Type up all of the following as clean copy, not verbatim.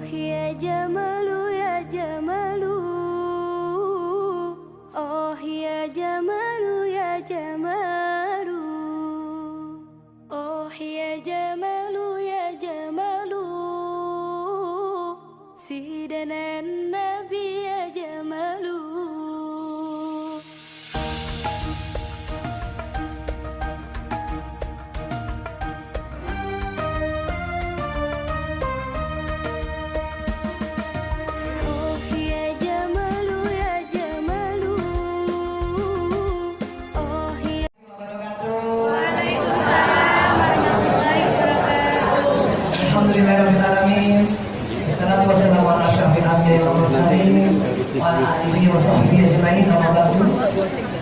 ya Jamalu ya Jamalu, oh ya Jamalu ya Jamalu, oh ya Jamalu ya Jamalu, Sidana Nabi ya Jamalu.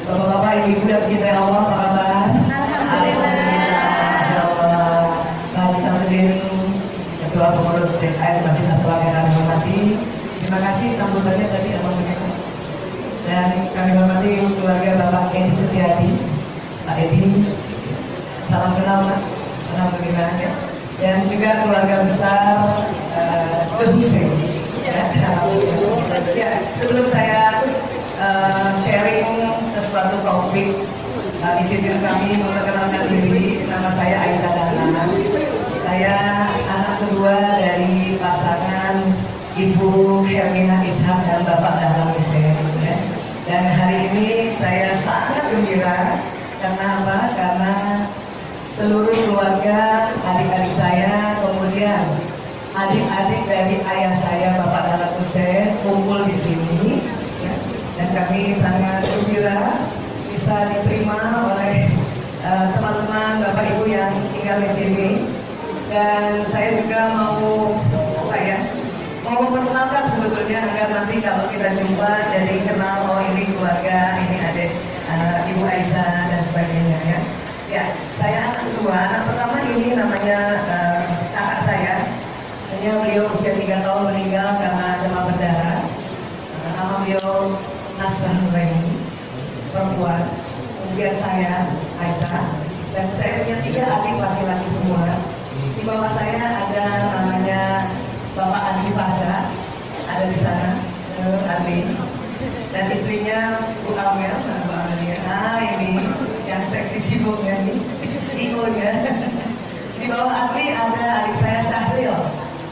Bapak-bapak, ibu-ibu yang dicintai Allah, apa kabar? Alhamdulillah. Tadi saya sendiri Ketua Pengurus DKM Masjid Asal yang hormati. Terima kasih sambutannya tadi Alhamdulillah. Dan kami hormati keluarga Bapak Edi Setiadi, Pak Edi. Salam kenal Pak, alhamdulillah ya. Dan juga keluarga besar Hussein. Ya, sebelum saya sharing sesuatu topik, izinkan kami memperkenalkan diri. Nama saya Aisyah Dahlan. Saya anak kedua dari pasangan Ibu Hermina Ishak dan Bapak Dahlan Hussein. Ya. Dan hari ini saya sangat gembira karena apa? Karena seluruh keluarga, adik-adik saya, kemudian adik-adik dari ayah saya Bapak Dahlan Hussein kumpul di sini. Ya. Dan kami sangat gembira bisa diterima oleh teman-teman Bapak Ibu yang tinggal di sini. Dan saya juga mau memperkenalkan sebetulnya agar nanti kalau kita jumpa jadi kenal, oh ini keluarga, ini adik Ibu Aisyah dan sebagainya ya. Ya, saya anak kedua. Anak pertama ini namanya kakak saya. Hanya beliau usia 3 tahun meninggal karena demam berdarah. Nama beliau Nasrah Nuraini, perempuan. Kemudian saya Aisyah, dan saya punya 3 adik laki-laki semua. Di bawah saya ada namanya Bapak Andi Pasha, ada di sana, Andi. Dan istrinya Bu Amel, Bu Amelia. Nah ini yang seksi sibuknya nih, ikonya. Di bawah Andi ada adik saya Syahril.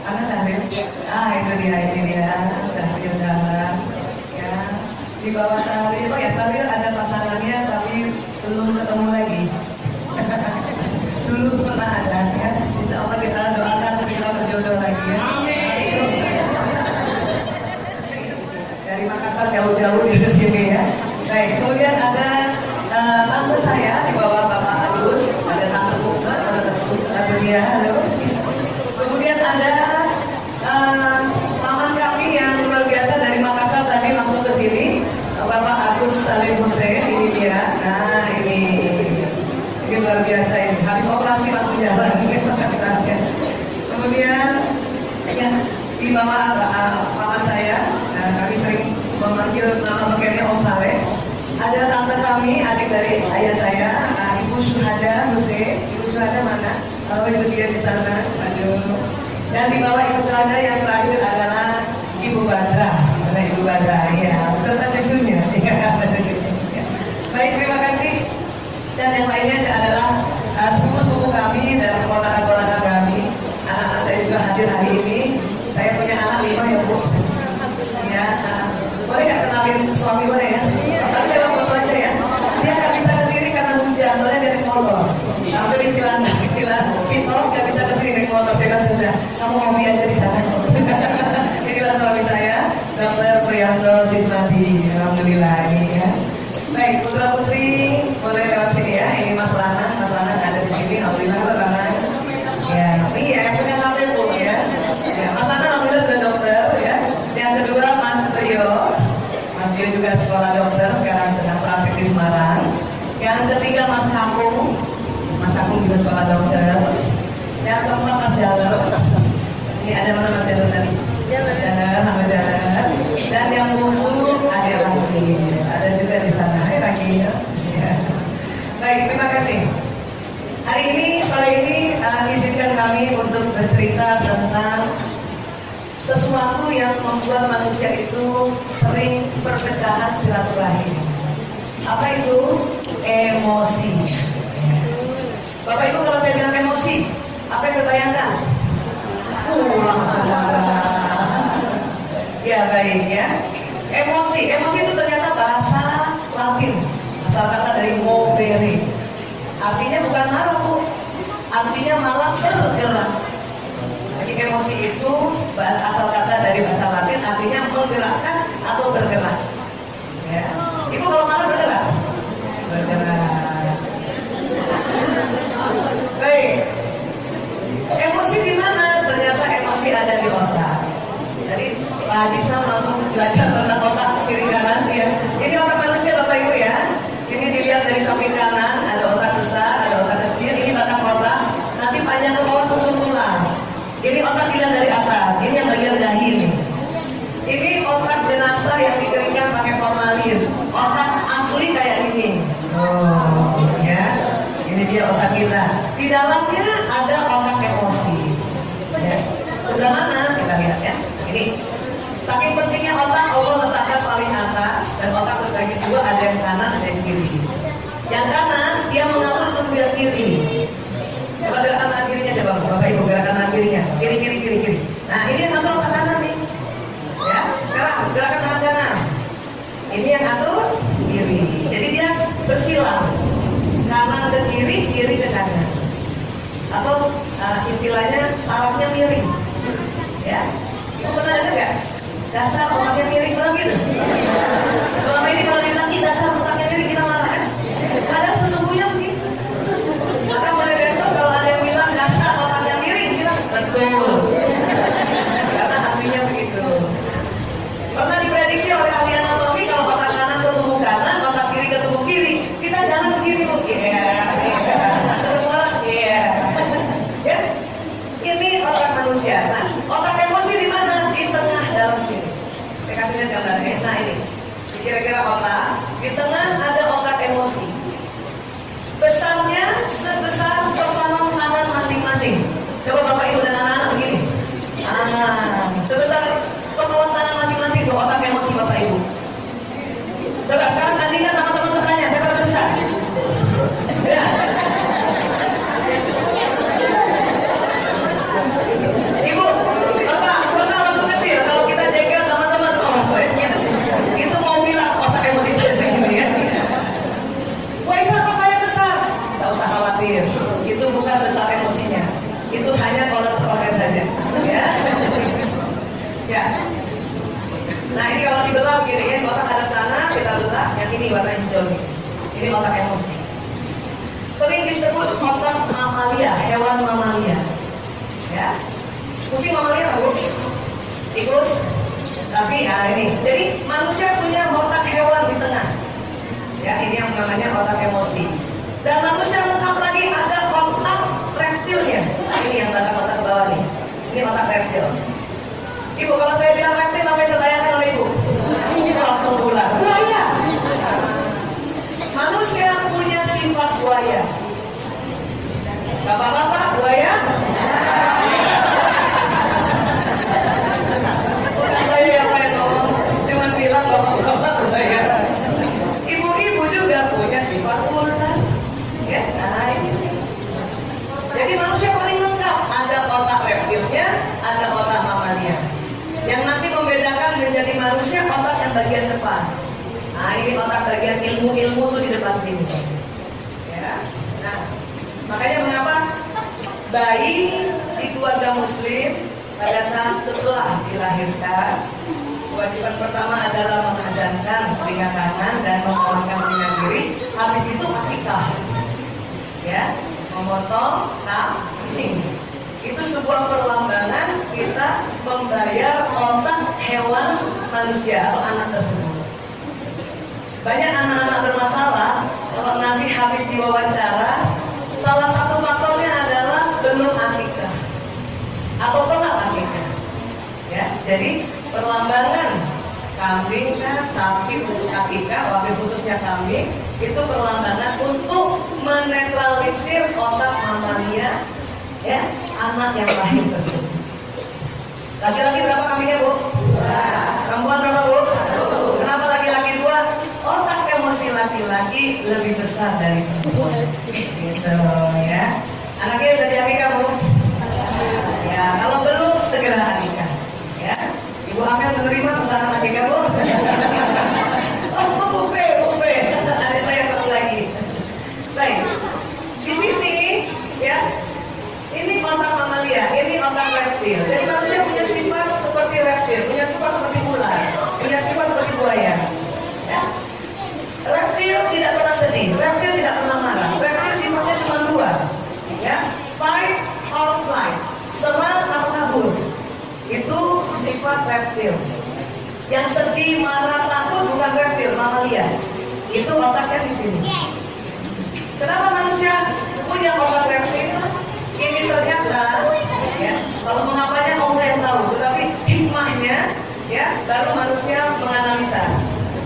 Mana Syahril? Ah itu dia Syahril Dahlan. Ya. Di bawah Syahril, oh ya Syahril ada pasangannya tapi belum ketemu lagi. Dulu pernah ada ya. Insya Allah kita doakan kita berjodoh lagi ya. Dari Makassar jauh-jauh di sini ya. Baik, kemudian ada tante saya di bawah Bapak Agus, ada tante Bunga, tante dia, halo. Kemudian ada paman kami yang luar biasa dari Makassar tadi langsung ke sini, Bapak Agus Salim Hussein, ini dia. Nah ini luar biasa ini, habis operasi langsung jalan. Kemudian ya, di bawah paman saya, kami sering memanggil nama bengkelnya Om Saleh. Ada tante kami, adik dari ayah saya, Ibu Syuhada Hussein. Ibu Syuhada mana? Kalau itu dia di sana, aduh. Dan di bawah Ibu Syuhada yang terakhir adalah Ibu Badra. Karena Ibu Badra, ya, beserta cucunya. Baik, terima kasih. Dan yang lainnya adalah sepupu-sepupu kami dan keponakan-keponakan kami. Anak-anak saya juga hadir hari ini. Saya punya anak 5 ya Bu. Ya, boleh nggak kenalin suami boleh ya? Tapi dalam foto aja ya. Dia nggak bisa kesini karena hujan, soalnya dari motor. Sampai di Citos nggak bisa kesini dari motor. Saya sudah, kamu ngopi aja di sana. Inilah suami saya, Dr. Priyanto Sismadi. Alhamdulillah ini ya. Baik, putra putri boleh lewat sini ya. Ini Mas Lana ada di sini. Alhamdulillah Mas Lana. Ya, iya punya KTP Bu ya. Ya, Mas Lana alhamdulillah sudah dokter ya. Yang kedua Mas Rio. Mas Rio juga sekolah dokter, sekarang sedang praktik di Semarang. Yang ketiga Mas Hakung. Mas Hakung juga sekolah dokter. Yang keempat Mas Jalal. Ini ada mana Mas Jalal tadi? Jalal, nama Jalal. Dan yang bungsu ada Raki. Ada juga di sana. Hai Raki. Ya. Baik, terima kasih. Hari ini, sore ini izinkan kami untuk bercerita tentang sesuatu yang membuat manusia itu sering perpecahan silaturahim. Apa itu? Emosi. Bapak Ibu, kalau saya bilang emosi, apa yang terbayangkan? Langsung. Ya baik ya. Emosi itu ternyata bahasa Latin, asal kata dari movere. Artinya bukan marah Bu, artinya malah bergerak. Jadi emosi itu asal kata dari bahasa Latin, artinya menggerakkan atau bergerak. Ya. Ibu kalau marah bergerak? Bergerak. Baik. Emosi di mana? Ternyata emosi ada di otak. Jadi Pak Adisa langsung belajar tentang otak kiri kanan ya. Ini otak manusia Bapak Ibu ya. Ini dilihat dari samping kanan, ada otak besar, ada otak kecil. Ini batang otak. Nanti panjang ke bawah sumsum tulang. Ini otak dilihat dari atas. Ini yang bagian dahi nih. Ini otak jenazah yang dikeringkan pakai formalin. Otak asli kayak ini. Oh ya. Ini dia otak kita. Di dalamnya ada otak emosi. Ya. Sebelah mana? Kita lihat ya. Ini. Saking pentingnya otak, Allah letakkan paling atas dan otak terbagi dua, ada yang kanan, ada yang kiri. Yang kanan dia mengatur untuk kiri. Coba gerakan tangan kirinya coba, Bapak Ibu, gerakan tangan kirinya. Kiri. Nah ini yang atur otak kanan nih. Ya. Sekarang gerakan tangan kanan. Ini yang atur kiri. Jadi dia bersilang. Kanan ke kiri, kiri ke kanan. Atau istilahnya sarafnya miring. Ya, itu pernah ada nggak? Dasar otaknya miring banget gitu. Selama ini kalau dibilang dasar otaknya miring kita marah kan? Padahal sesungguhnya begitu. Maka mulai besok kalau ada yang bilang dasar otaknya miring, kita betul. Karena aslinya begitu. Pernah diprediksi oleh ahli anatomi kalau otak kanan ke tubuh kanan, otak kiri ke tubuh kiri, kita jangan begini Bu. Ya. Ini otak manusia. Nah, otak emosi di mana? Di tengah dalam sini. Saya kasih lihat gambarnya. Nah ini, kira-kira otak. Di tengah ada otak emosi. Besarnya sebesar kepalan tangan masing-masing. Coba Bapak Ibu dan anak-anak begini. Sebesar kepalan tangan masing-masing ke otak emosi Bapak Ibu. Coba sekarang gantikan sama teman sebelahnya. Siapa lebih besar? Ya. Ibu, Bapak, pernah waktu kecil kalau kita jengkel sama teman, itu mau bilang otak emosi saya segini ya. Wah, kenapa saya besar? Tak usah khawatir, itu bukan besar emosinya, itu hanya kolesterolnya saja. Ya. Ya. Nah ini kalau dibelah begini, ini otak ada sana, kita belah, yang ini warna hijau nih. Ini otak emosi. Sering disebut otak mamalia, hewan mamalia. Ya. Kucing mamalia Bu? Tikus? Tapi ini. Jadi manusia punya otak hewan di tengah. Ya, ini yang namanya otak emosi. Dan manusia lengkap lagi ada otak reptilnya. Ini yang otak ke bawah nih. Ini otak reptil. Ibu, kalau saya bilang reptil, apa yang terbayangkan oleh Ibu? Ini langsung pulang. Buaya. Manusia punya sifat buaya. Bapak-bapak, buaya? Saya yang main ngomong, cuma bilang bapak-bapak buaya. Ibu-ibu juga punya sifat ular. Ya, nah ini. Jadi manusia paling lengkap. Ada otak reptilnya, ada otak mamalia. Yang nanti membedakan menjadi manusia otak yang bagian depan. Nah ini otak bagian ilmu-ilmu tuh di depan sini. Ya. Nah, makanya mengapa bayi di keluarga muslim pada saat setelah dilahirkan, kewajiban pertama adalah mengazankan telinga kanan dan memotongkan telinga kiri. Habis itu akikah. Ya, memotong kambing. Itu sebuah perlambangan kita membayar otak hewan manusia atau anak tersebut. Banyak anak-anak bermasalah kalau nanti habis diwawancara, salah satu faktornya adalah belum akikah atau telat akikah. Ya, jadi perlambangan kambing kah, sapi untuk akikah, wabil khususnya kambing, itu perlambangan untuk menetralisir otak mamalia, ya, anak yang lahir tersebut. Laki-laki berapa kambingnya Bu? Perempuan berapa Bu? Kenapa laki-laki 2? Otak emosi laki-laki lebih besar dari perempuan. Gitu ya. Anaknya udah diakikah Bu? Ya, kalau belum segera akikah. Ya. Ibu Amel menerima pesanan akikah Bu? Oh, buffet. Ada saya satu lagi. Baik. Di sini ya. Ini otak mamalia, ini otak reptil. Jadi manusia punya sifat seperti reptil, punya sifat seperti ular, punya sifat seperti buaya. Ya. Reptil tidak pernah sedih, reptil tidak pernah marah. Reptil sifatnya cuma 2, ya, fight or flight, serang atau kabur. Itu sifat reptil. Yang sedih, marah, takut bukan reptil, mamalia. Itu otaknya di sini. Kenapa manusia punya otak reptil? Ini ternyata, ya, kalau mengapanya Allah yang tahu, tetapi hikmahnya, ya, baru manusia menganalisa.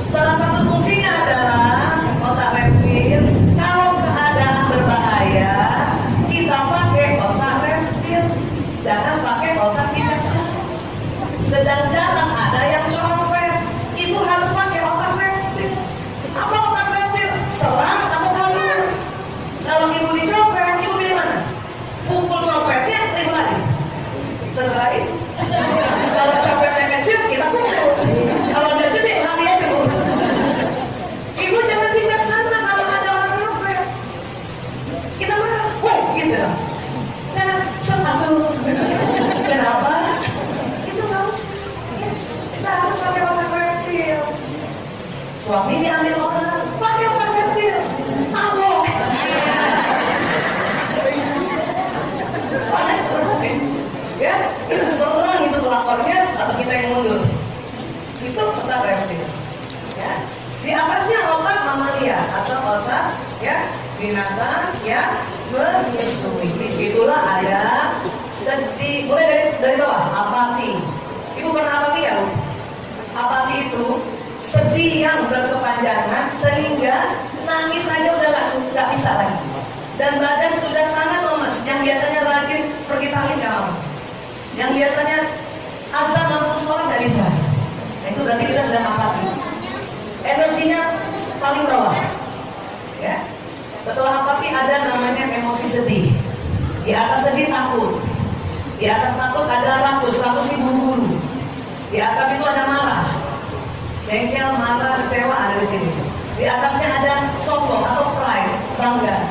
Salah satu fungsinya adalah otak reptil. Kalau keadaan berbahaya, kita pakai otak reptil, jangan pakai otak bijaksana. Sedang jalan ada yang copet, ibu harus pakai otak reptil. Apa otak reptil? Serang atau kabur? Kalau ibu dicopet, ibu pilih mana? Pukul copetnya, ibu lari. Terserah ibu. Kalau copetnya kecil, kita pukul. Kalau dia gede, lari aja Bu. Ibu jangan bijaksana kalau ada orang copet. Kita marah, gitu. Jangan sepatu. Kenapa? Itu nggak usah. Kita harus pakai otak reptil. Suami diambil orang, pakai otak reptil. Tabok. Ya, itu serang itu pelapornya atau kita yang mundur. Itu otak reptil. Ya, di atasnya otak mamalia atau otak ya binatang yang menyusui. Disitulah ada sedih. Mulai dari bawah, apati. Ibu pernah apati ya Bu? Apati itu sedih yang berkepanjangan sehingga nangis saja udah nggak bisa lagi. Dan badan sudah sangat lemas. Yang biasanya rajin pergi tahlil nggak mau. Yang biasanya azan langsung sholat nggak bisa. Nah, itu berarti kita sedang apati. Energinya paling bawah. Ya. Setelah apati ada namanya emosi sedih. Di atas sedih takut. Di atas takut ada rakus ini buru-buru. Di atas itu ada marah. Bengkel, marah, kecewa ada di sini. Di atasnya ada sombong atau pride, bangga.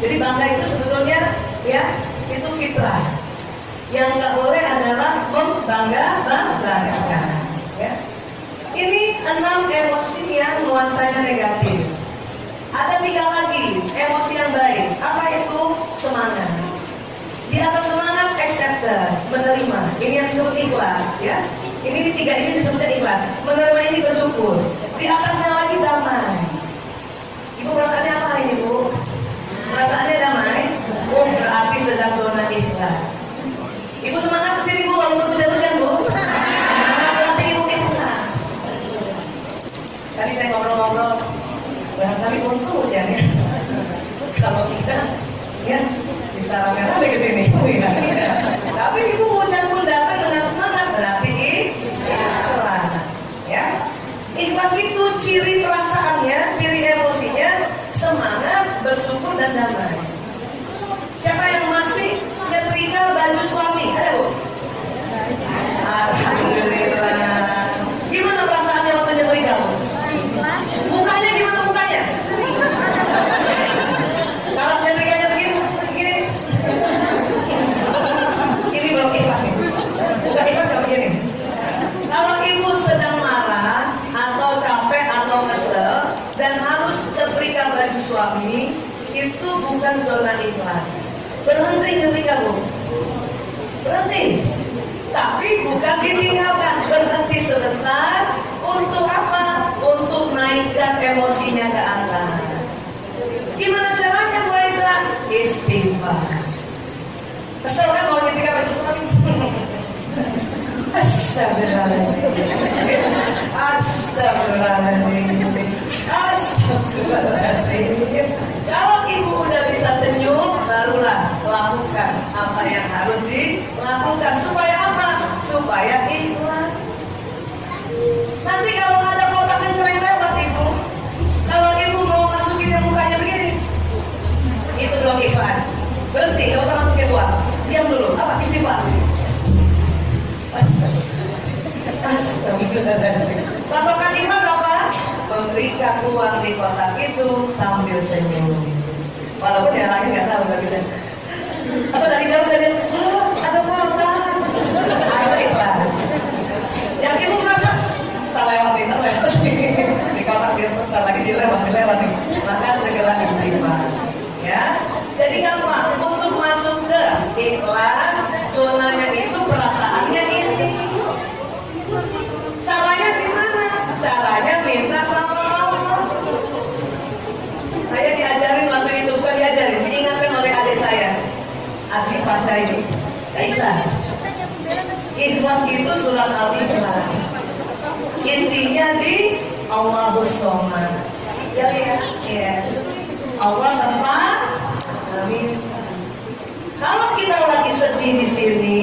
Jadi bangga itu sebetulnya ya itu fitrah. Yang nggak boleh adalah membanggakan. Ya. Ini 6 emosi yang nuansanya negatif. Ada 3 lagi emosi yang baik. Apa itu? Semangat. Di atas semangat acceptance, menerima. Ini yang disebut ikhlas, ya. Ini 3 ini disebutnya ikhlas. Menerima ini bersyukur. Di atasnya lagi damai. Ibu perasaannya apa hari ini Bu? Perasaannya damai. Oh, berarti sedang zona ikhlas. Ibu semangat kesini Bu, walaupun hujan-hujan Bu. Berarti ibu ikhlas. Tadi saya ngobrol-ngobrol, barangkali untung hujan ya. Kalau kita, ya bisa rame-rame kesini. Tapi ibu hujan pun datang dengan semangat, berarti ikhlas. Ya, ikhlas itu ciri perasaannya, ciri emosinya, semangat, bersyukur dan damai. Siapa yang masih nyetrika baju suami? Ada Bu? Alhamdulillah. Gimana perasaannya waktu nyetrika Bu? Mukanya gimana mukanya? Kalau nyetrikanya begini. Ini belum ikhlas nih. Bukan ikhlas ya begini. Kalau ibu sedang marah atau capek atau kesel dan harus setrika baju suami, itu bukan zona ikhlas. Berhenti nyetrika Bu. Berhenti. Tapi bukan ditinggalkan. Berhenti sebentar. Untuk apa? Untuk naikkan emosinya ke atas. Gimana caranya Bu Aisyah? Istighfar. Kesel kan mau nyetrika baju suami? Astagfirullahaladzim. Astagfirullahaladzim. Astagfirullahaladzim. Kalau ibu udah bisa senyum, barulah lakukan apa yang harus dilakukan. Supaya apa? Supaya supaya ikhlas. Nanti kalau ada kotak yang sering lewat ibu, kalau ibu mau masukin yang mukanya begini, itu belum ikhlas. Berhenti, nggak usah masukin uang. Diam dulu. Apa istighfar? Astagfirullahaladzim. Patokan ikhlas apa? Memberikan uang di kotak itu sambil senyum. Walaupun yang lain nggak tahu tapi atau dari jauh dari ada kotak. Ayo ikhlas. Yang ibu merasa terlewati di kotak dia lagi dilewat nih. Maka segera istighfar. Ya. Jadi gampang untuk masuk ke ikhlas. Zonanya itu perasaannya ini. Caranya gimana? Caranya minta sama Allah. Saya diajarin waktu itu, bukan diajarin, diingatkan oleh adik saya, Adli Pasha ini, Kaisa. Ikhlas itu surat Al-Ikhlas. Intinya di Allahus Somad. Ya, ya. Allah tempat. Amin. Kalau kita lagi sedih di sini,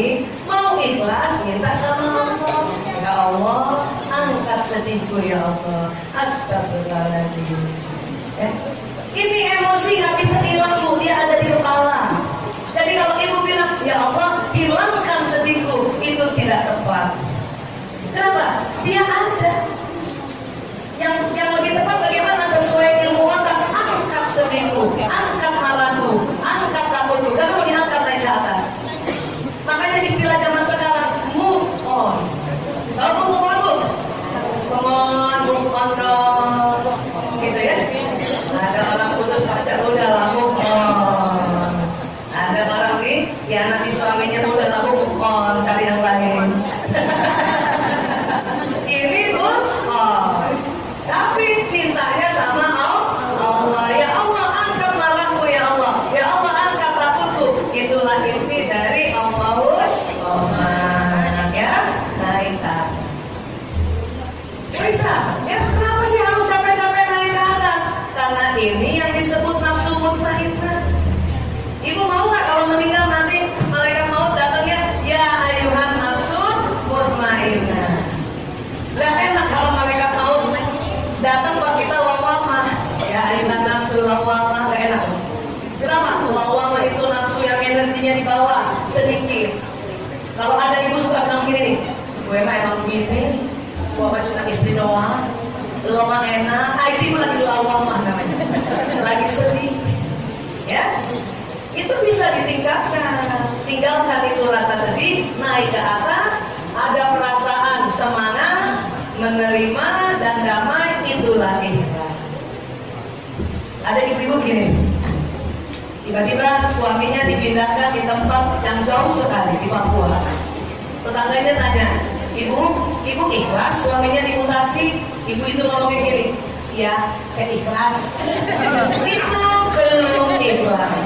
mau ikhlas minta sama Allah. Ya Allah, angkat sedihku ya Allah. Astagfirullahaladzim. Ya. Ini emosi nggak bisa hilang bu, dia ada di kepala. Jadi kalau ibu bilang, ya Allah, hilangkan sedihku, itu tidak tepat. Kenapa? Dia ada. Yang lebih tepat bagaimana sesuai ilmu Allah, angkat sedihku, angkat marahku, angkat takutku, dan mau diangkat naik ke atas. Makanya istilah zaman sekarang, move on. Tahu move on bu? Move on dong. Gitu ya. Ada orang putus pacar udah lah move on. Ada orang nih, ya nanti suaminya udah lah move on, cari yang lain. Ini move on. Tapi mintanya sama Allah. Ya Allah, angkat marahku ya Allah. Ya Allah, angkat takutku. Itulah inti dari Allahus Somad. Ya, naik ke atas. Bisa. Ya, kenapa sih harus capek-capek naik ke atas? Karena ini yang disebut nafsu mutmainnah. Ibu mau nggak kalau meninggal nanti malaikat maut datangnya, ya ayuhan nafsu mutmainnah. Lah enak kalau malaikat maut datang pas kita lawamah, ya ayuhan nafsu lawamah, nggak enak. Kenapa? Lawamah itu nafsu yang energinya di bawah sedikit. Kalau ada ibu suka bilang gini nih, gue mah emang begini, gue mah cuma istri doang, lo mah enak. Itu lagi lawamah namanya, lagi sedih. Ya, itu bisa ditingkatkan. Tinggalkan itu rasa sedih, naik ke atas, ada perasaan semangat, menerima dan damai, itulah ikhlas. Ada ibu-ibu begini, tiba-tiba suaminya dipindahkan di tempat yang jauh sekali di Papua. Tetangganya tanya, ibu ikhlas suaminya dimutasi? Ibu itu ngomongnya gini, ya saya ikhlas. Itu belum ikhlas.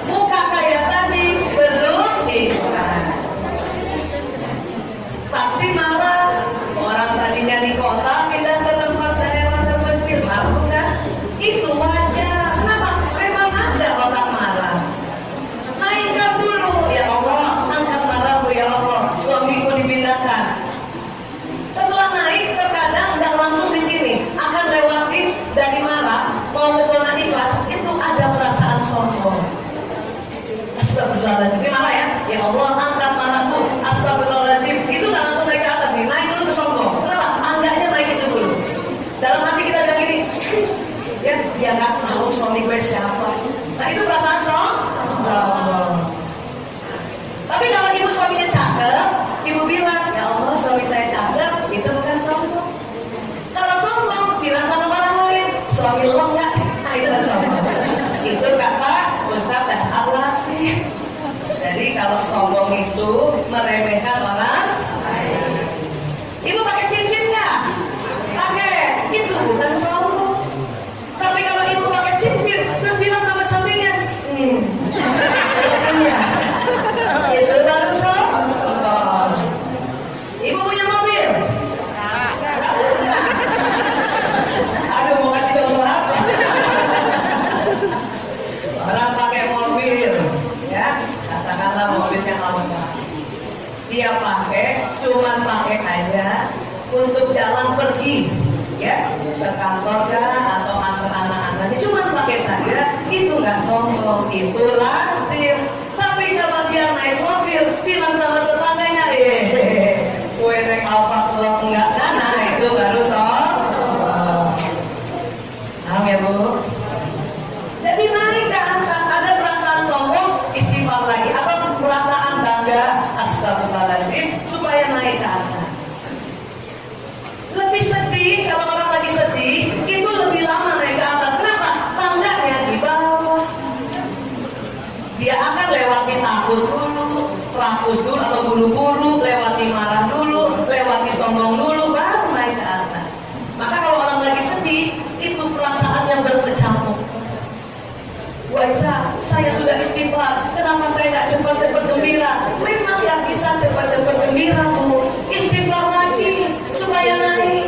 Muka kayak tadi belum ikhlas. Pasti marah. Orang tadinya di kota pindah ke tempat daerah terpencil, malu kan? Itu wajar. Kenapa? Memang ada otak marah. Naikkan dulu, ya Allah, angkat marahku ya Allah, suamiku dipindahkan. Setelah naik, terkadang nggak langsung di sini, akan lewati dari marah mau ke zona ikhlas, itu ada perasaan sombong. Astagfirullahaladzim, ini marah ya? Ya Allah, angkat marahku. Astagfirullahaladzim, itu nggak langsung naik ke atas nih, naik dulu ke sombong. Kenapa? Anggaknya naik itu dulu. Dalam hati kita bilang gini, ya dia nggak tahu suami gue siapa. Nah itu perasaan sombong. Tapi kalau ibu suaminya cakep, ibu bilang, ya Allah suami saya cakep, itu bukan sombong. Kalau sombong, bilang sama orang lain, suami lo nggak, nah itu kan sombong. Itu kata Ustadz Dasar Latif. Jadi kalau sombong itu meremehkan orang lain. Ibu pakai cincin nggak? Pakai, itu bukan sombong. Tapi kalau ibu pakai cincin, terus bilang sama suaminya, iya, itu baru sombong. Ibu punya mobil? Aduh, mau kasih contoh apa? Orang pakai mobil, ya, katakanlah mobilnya Alfa. dia pakai, cuman pakai aja untuk jalan pergi, ya, ke kantor kan, atau antar anak-anaknya, cuman pakai saja, itu nggak sombong, itu lazim. Tapi kalau dia naik mobil, bilang sama tetangganya, gue naik Alfa kalau enggak, nah itu baru sombong. Paham ya Bu? Jadi naik ke atas, ada perasaan sombong, istighfar lagi, atau perasaan bangga, astagfirullahaladzim, supaya naik ke atas. Lebih sedih, kalau orang lagi sedih, itu lebih lama naik ke atas. Kenapa? Tangganya di bawah. Dia akan lewati takut dulu, rakus dulu atau buru-buru, lewati marah dulu, lewati sombong dulu, baru naik ke atas. Maka kalau orang lagi sedih, itu perasaan yang berkecamuk. Waiza, saya sudah istighfar, kenapa saya tidak cepat-cepat gembira? Memang yang bisa cepat-cepat gembira, Bu. Istighfar lagi, supaya naik.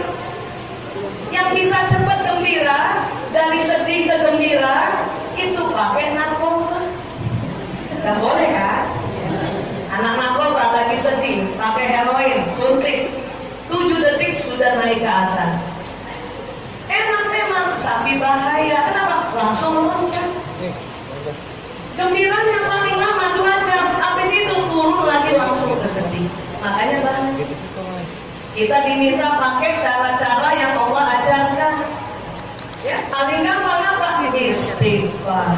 Yang bisa cepat gembira, dari sedih ke gembira, itu pakai narkoba. Gak boleh kan? Anak narkoba lagi sedih, pakai heroin, suntik, 7 detik sudah naik ke atas. Enak memang, tapi bahaya. Kenapa? Langsung loncat. Gembiraan yang paling lama 2 jam, habis itu turun lagi langsung ke sedih. Makanya bahaya. Kita diminta pakai cara-cara yang Allah ajarkan. Ya, paling gampang apa? Istighfar.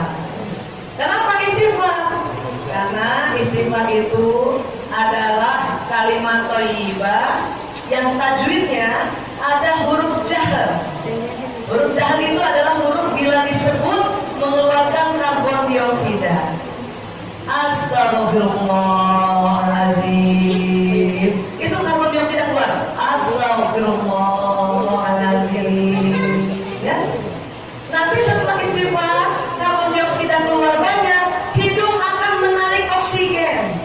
Kenapa istighfar? Karena istighfar itu adalah kalimat thayyibah yang tajwidnya ada huruf jahr. Huruf jahr itu adalah huruf bila disebut mengeluarkan karbon dioksida. Astagfirullahaladzim. Itu karbon dioksida keluar. Astagfirullahaladzim. Ya. Nanti setelah istighfar, karbon dioksida keluar banyak, hidung akan menarik oksigen.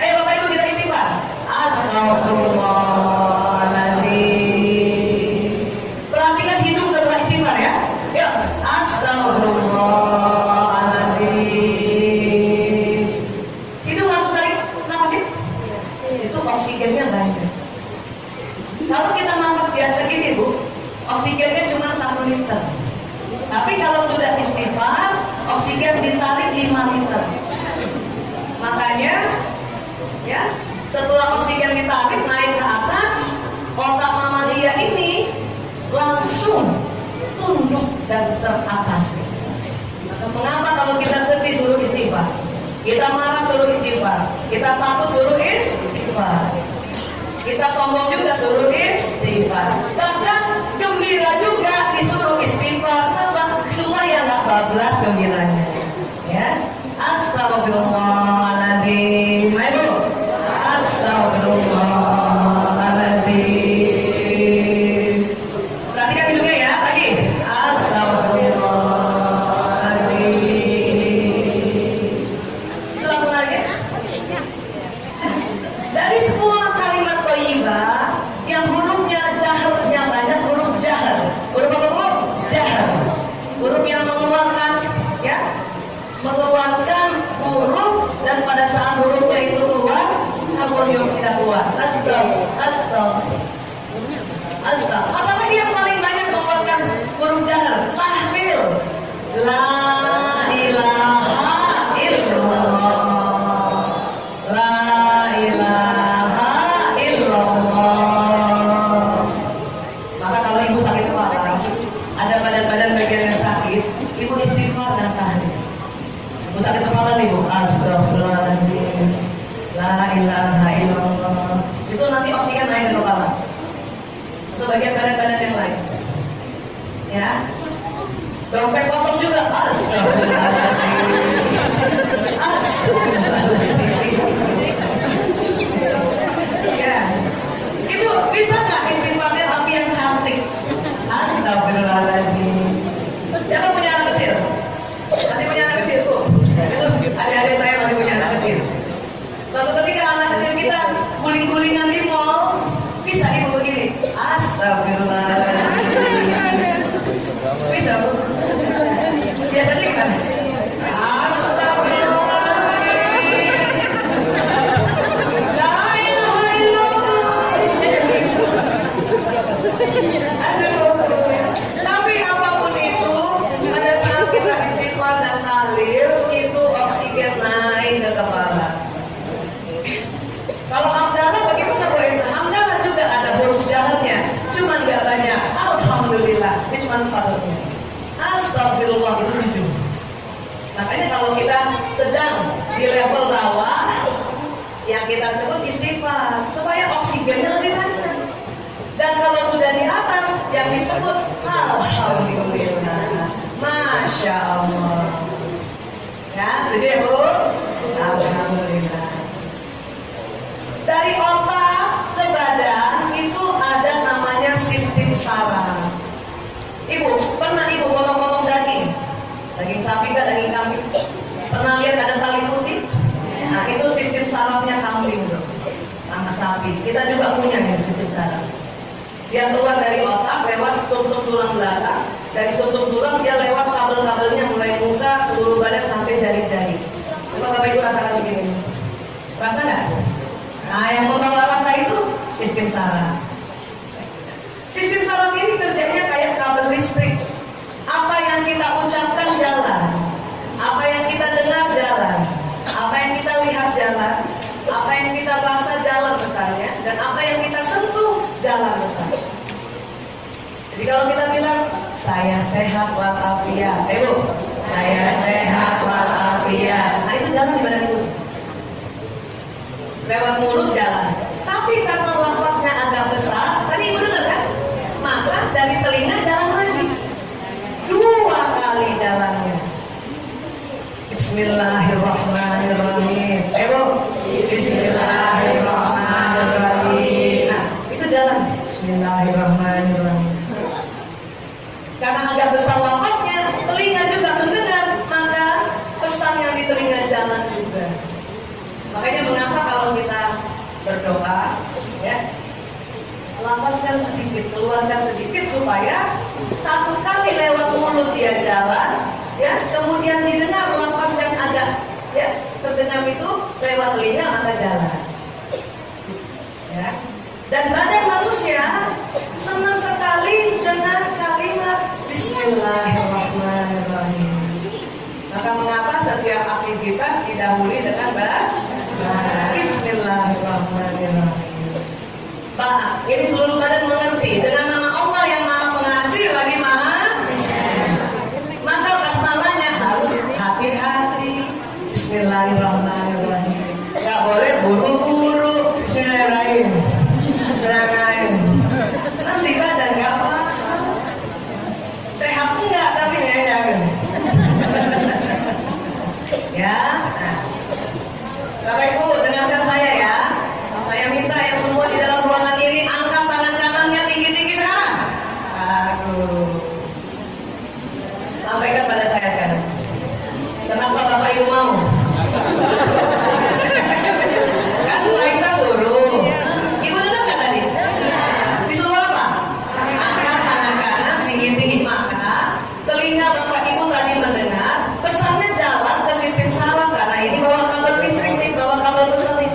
Ayo Bapak Ibu kita istighfar. Astagfirullahaladzim. Perhatikan hidung setelah istighfar ya. Yuk. Astagfirullahaladzim. Hidung langsung tarik napasin. Itu oksigennya banyak. Kalau kita nafas biasa gini Bu, oksigennya cuma 1 liter. Tapi kalau sudah istighfar, oksigen ditarik 5 liter. Makanya, ya, setelah oksigen ditarik naik ke atas, otak mamalia ini langsung tunduk dan teratas. Mengapa kalau kita sedih suruh istighfar? Kita marah suruh istighfar. Kita takut suruh istighfar. Kita sombong juga suruh istighfar. Bahkan gembira juga disuruh istighfar. Supaya nggak bablas gembiranya. Ya, astagfirullahaladzim. Ayo, astagfirullahaladzim. Perhatikan hidungnya ya, lagi. Astagfirullahaladzim. Itu langsung lagi. Dari semua kalimat thayyibah yang hurufnya jahrnya banyak, huruf jahr. Huruf apa Bu? Jahr. Huruf yang mengeluarkan, ya, mengeluarkan huruf, dan pada saat hurufnya itu keluar, karbon dioksida keluar. Astag. Apalagi yang paling banyak mengeluarkan huruf jahr? Tahlil. La ilaha illallah. La ilaha illallah. Maka kalau ibu sakit kepala, ada badan-badan bagian yang sakit, ibu istighfar dan tahlil. Ibu sakit kepala nih Bu, astagfirullahaladzim. La ilaha illallah. Itu nanti oksigen naik ke kepala. Untuk bagian badan-badan yang lain. Ya. Dompet kosong juga, astagfirullahaladzim. Astagfirullahaladzim. Ya. Ibu bisa nggak istighfarnya tapi yang cantik? Astagfirullahaladzim. Siapa punya anak kecil? Masih punya anak kecil Bu? Itu adik-adik saya masih punya anak kecil. Suatu ketika anak kecil kita guling-gulingan di mall, bisa ibu begini, astagfirullahaladzim. Bisa Bu? Biasanya gimana? Astagfirullahaladzim. La yang kita sebut istighfar, supaya oksigennya lebih banyak. Dan kalau sudah di atas, yang disebut alhamdulillah, masya Allah. Ya, setuju ya Bu? Alhamdulillah. Dari otak ke badan itu ada namanya sistem saraf. Ibu, pernah ibu potong-potong daging? Daging sapi kan, daging kambing? Pernah lihat ada tali putih? Nah, itu sistem sarafnya kambing bro, sama sapi. Kita juga punya ya sistem saraf. Dia keluar dari otak lewat sumsum tulang belakang. Dari sumsum tulang dia lewat kabel-kabelnya mulai muka, seluruh badan sampai jari-jari. Coba Bapak Ibu rasakan begini. Rasa nggak? Nah, yang membawa rasa itu sistem saraf. Sistem saraf ini kerjanya kayak kabel listrik. Apa yang kita ucapkan jalan, apa yang kita dengar jalan, apa yang kita lihat jalan, apa yang kita rasa jalan besarnya, dan apa yang kita sentuh jalan besar. Jadi kalau kita bilang saya sehat walafiat, Bu, saya sehat walafiat, nah itu jalan di badan ibu. Lewat mulut jalan. Tapi karena lafaznya agak besar, tadi ibu dengar kan? Maka dari telinga jalan lagi. 2 kali jalannya. Bismillahirrahmanirrahim. Bu, Bismillahirrahmanirrahim. Nah, itu jalan. Bismillahirrahmanirrahim. Karena agak besar lafaznya, telinga juga mendengar, maka pesan yang di telinga jalan juga. Makanya mengapa kalau kita berdoa, ya, lafazkan sedikit, keluarkan sedikit supaya 1 kali lewat mulut dia jalan, ya, kemudian didengar lafaz yang agak, ya, terdengar itu lewat telinga maka jalan. Ya. Dan badan manusia senang sekali dengan kalimat Bismillahirrahmanirrahim. Maka mengapa setiap aktivitas didahului dengan Bismillahirrahmanirrahim. Ini seluruh badan mengerti dengan nama Allah yang Maha Pengasih lagi Maha. Maka basmalahnya harus hati-hati. Bismillahirrahmanirrahim. Gak boleh buru-buru. Bismillahirrahmanirrahim. Bismillahirrahmanirrahim. Nanti badan gak apa-apa. Sehat enggak tapi ya. Ya. Nah. Bapak Ibu dengarkan saya ya. Saya minta yang semua di dalam ruangan ini angkat tangan kanannya tinggi-tinggi sekarang. Aduh. Sampaikan pada saya sekarang. Kenapa Bapak Ibu mau? Kan Raisa suruh. Ibu dengar nggak tadi? Disuruh apa? Angkat tangan kanan tinggi-tinggi, maka telinga Bapak Ibu tadi mendengar pesannya jalan ke sistem saraf karena ini bawa kabel listrik nih, bawa kabel besar nih.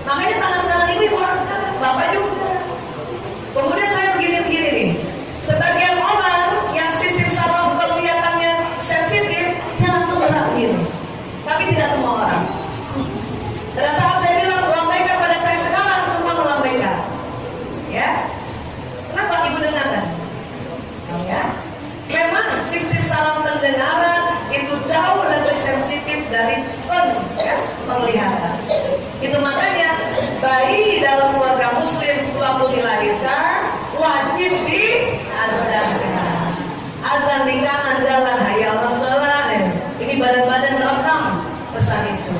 Makanya tangan kanan ibu angkat, Bapak juga. Kemudian saya begini-begini nih. Sebagian orang yang sistem saraf kelihatannya sensitif, dia langsung gerak begini. Tapi tidak semua orang. Pada saat saya bilang lambaikan pada saya sekarang, semua melambaikan. Ya. Kenapa ibu dengarkan? Ya. Memang sistem saraf pendengaran itu jauh lebih sensitif dari penglihatan. Itu makanya bayi dalam keluarga muslim sewaktu dilahirkan wajib diazankan. Azan di kanan jalan hayya 'alas shalah. Ini badan-badan merekam pesan itu.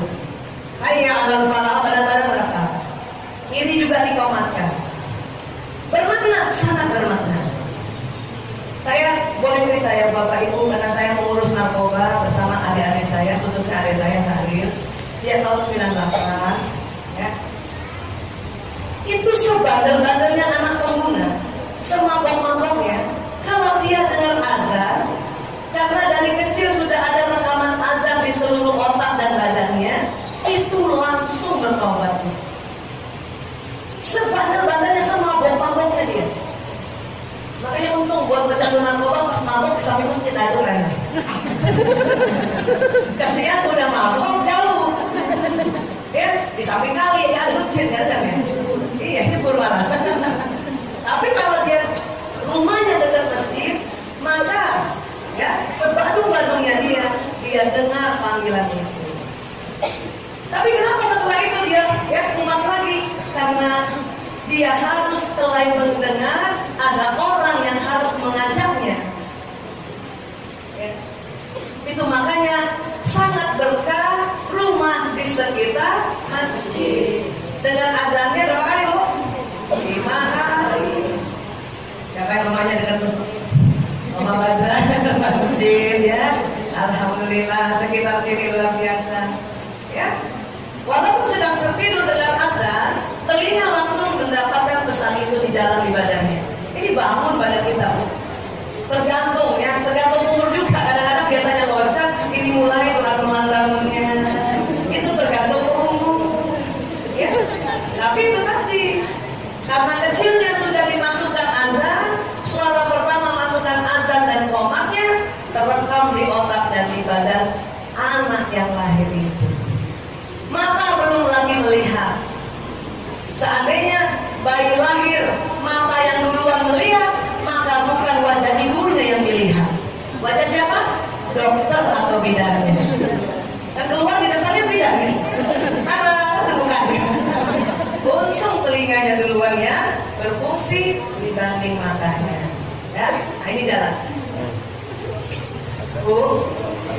Hayya 'alal falah, badan-badan merekam. Ini juga dikomatkan. Bermakna, sangat bermakna. Saya boleh cerita ya Bapak Ibu, karena saya mengurus narkoba bersama adik-adik saya, khususnya adik saya Sahir, sejak tahun 98, ya. Itu sebandel-bandelnya anak pengguna, semabok-maboknya, kalau dia dengar azan, karena dari kecil sudah ada rekaman azan di seluruh otak dan badannya, itu langsung bertobat. Sebandel-bandelnya semabok-maboknya dia. Makanya untung buat pecandu narkoba pas mabuk ke samping masjid itu kan. Kasihan udah mabuk jauh. Ya, di samping kali ya ada masjid ya kan ya. Iya, nyebur malah. Tapi kalau dia rumahnya dekat masjid, maka ya sebadung-badungnya dia dengar panggilan itu. Tapi kenapa setelah itu dia ya dia harus selain mendengar, ada orang yang harus mengajaknya. Ya. Itu makanya sangat berkah rumah di sekitar masjid. Dengan azannya berapa kali Bu? 5 kali. Siapa yang rumahnya dekat masjid? Mama Badra, masjid ya. Alhamdulillah sekitar sini luar biasa. Ya. Walaupun sedang tertidur dengan azan, telinga langsung mendapatkan pesan itu di dalam ibadahnya. Ini bangun badan kita Bu. Tergantung ya, tergantung umur juga. Kadang-kadang biasanya loncat, ini mulai pelan-pelan bangunnya. Itu tergantung umur. Ya. Tapi itu tadi, karena kecilnya sudah dimasukkan azan, suara pertama masukkan azan dan qomatnya terekam di otak dan di badan anak yang lahir itu. Mata belum lagi melihat. Seandainya bayi lahir, mata yang duluan melihat, maka bukan wajah ibunya yang dilihat. Wajah siapa? Dokter atau bidannya. Dan keluar di depannya bidannya. Karena itu bukan. Untung telinganya duluan ya berfungsi dibanding matanya. Ya, nah ini jalan. Bu,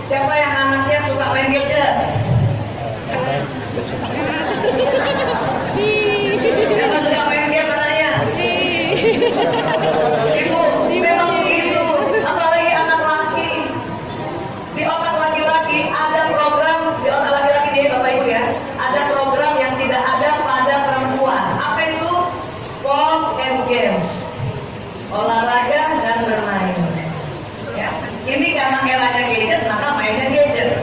siapa yang anaknya suka main gadget? Siapa suka main game anaknya? Ibu, memang begitu. Apalagi anak laki. Di otak laki-laki ada program, di otak laki-laki nih Bapak Ibu ya, ada program yang tidak ada pada perempuan. Apa itu? Sport and games. Olahraga dan bermain. Ya. Ini karena eranya gadget, maka mainnya gadget.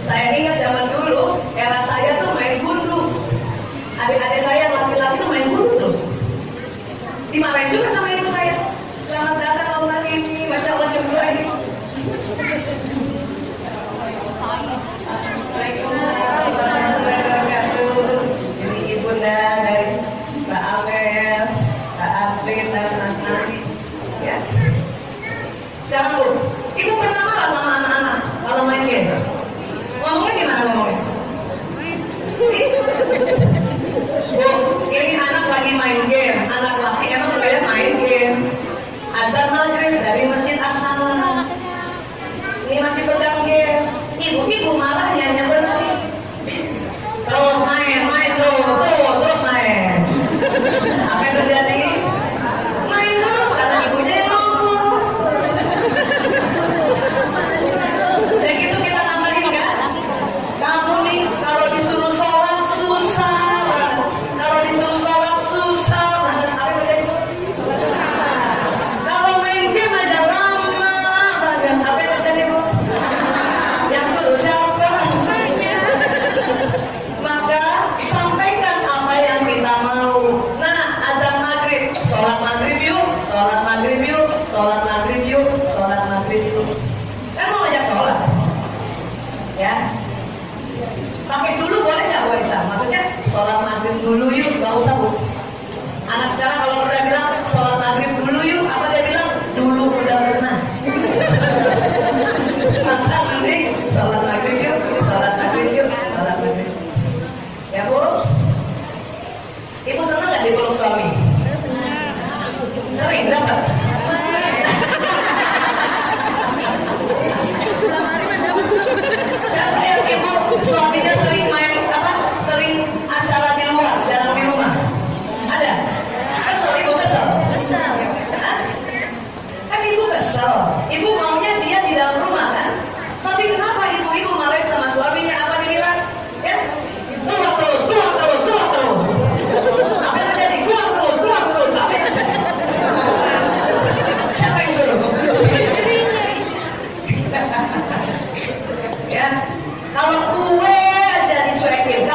Saya ingat zaman dulu, era saya tuh main gundu. Adik-adik saya laki-laki tuh main gundu terus. Dimarahin juga sama ibu saya. Selamat datang Mbak ini, Masya Allah syukur ini. Waalaikumsalam warahmatullahi wabarakatuh. Ini ibunda dari Mbak Amel, Mbak Asrin dan Mas Nabi. Ya. Sekarang Bu, ibu pernah marah sama anak-anak kalau main game? Ngomongnya gimana ngomongnya? Bu, ini anak lagi main game. Anak laki emang berbeda main game. Azan maghrib dari masjid asal. Ini masih pegang game. Ibu marahnya nyebut. Terus main terus main. Apa yang terjadi? Main terus karena ibunya yang ngomong. Dan gitu kita tambahin kan? Kamu nih kalau disuruh sholat susah banget. Kalau disuruh sholat susah banget. Apa yang terjadi? Kalau main game aja lama banget. Apa yang terjadi Bu? Yang suruh siapa? Maka sampaikan apa yang kita mau. Nah, azan maghrib, sholat maghrib yuk, sholat maghrib yuk, sholat maghrib yuk, sholat maghrib yuk. Kan mau ngajak sholat, ya? Pakai dulu boleh nggak Bu Isa? Maksudnya sholat maghrib dulu yuk, nggak usah Bu. Anak sekarang kalau udah bilang sholat maghrib dulu yuk, apa dia bilang? Dulu udah pernah. Maka mending sholat maghrib yuk, sholat maghrib yuk, sholat maghrib. Ya Bu, ibu senang nggak dipeluk suami? Sering dapat. Siapa yang ibu suaminya sering main apa? Sering acara di luar, jarang di rumah? Ada? Kesel ibu kesel? Kesel. Kan ibu kesel. Ibu maunya dia di dalam rumah kan? Tapi kenapa ibu marahin sama suaminya? Apa dibilang? Ya, keluar terus. Apa yang terjadi? Keluar terus. Apa yang terjadi? Siapa yang suruh? Ya, kalau kue aja dicuekin,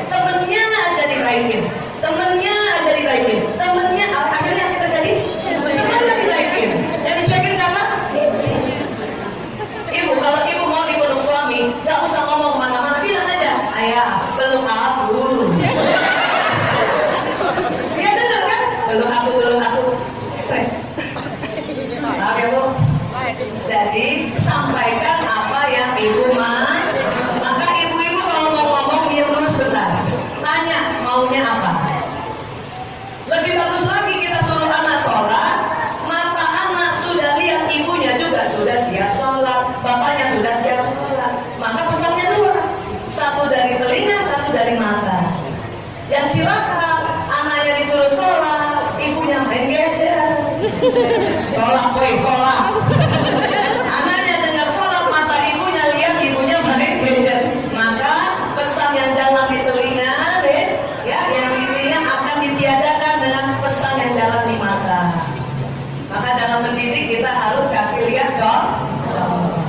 temennya aja dibaikin, temennya akhirnya apa terjadi? Temennya dibaikin, yang dicuekin siapa? Ibu, kalau ibu mau dipeluk suami, nggak usah ngomong kemana-mana, bilang aja, ayah peluk aku. Dia dengar kan? Peluk aku. Press. Maaf ya Bu. Jadi sampaikan apa yang ibu mau. Maka ibu-ibu kalau mau ngomong diam dulu sebentar. Tanya maunya apa. Yang cilaka, anaknya disuruh sholat, ibunya main gadget. Sholat, boy, sholat. Anaknya dengar sholat, mata ibunya lihat ibunya main gadget. Maka pesan yang jalan di telinga, ya, yang ininya akan ditiadakan dengan pesan yang jalan di mata. Maka dalam mendidik kita harus kasih lihat contoh.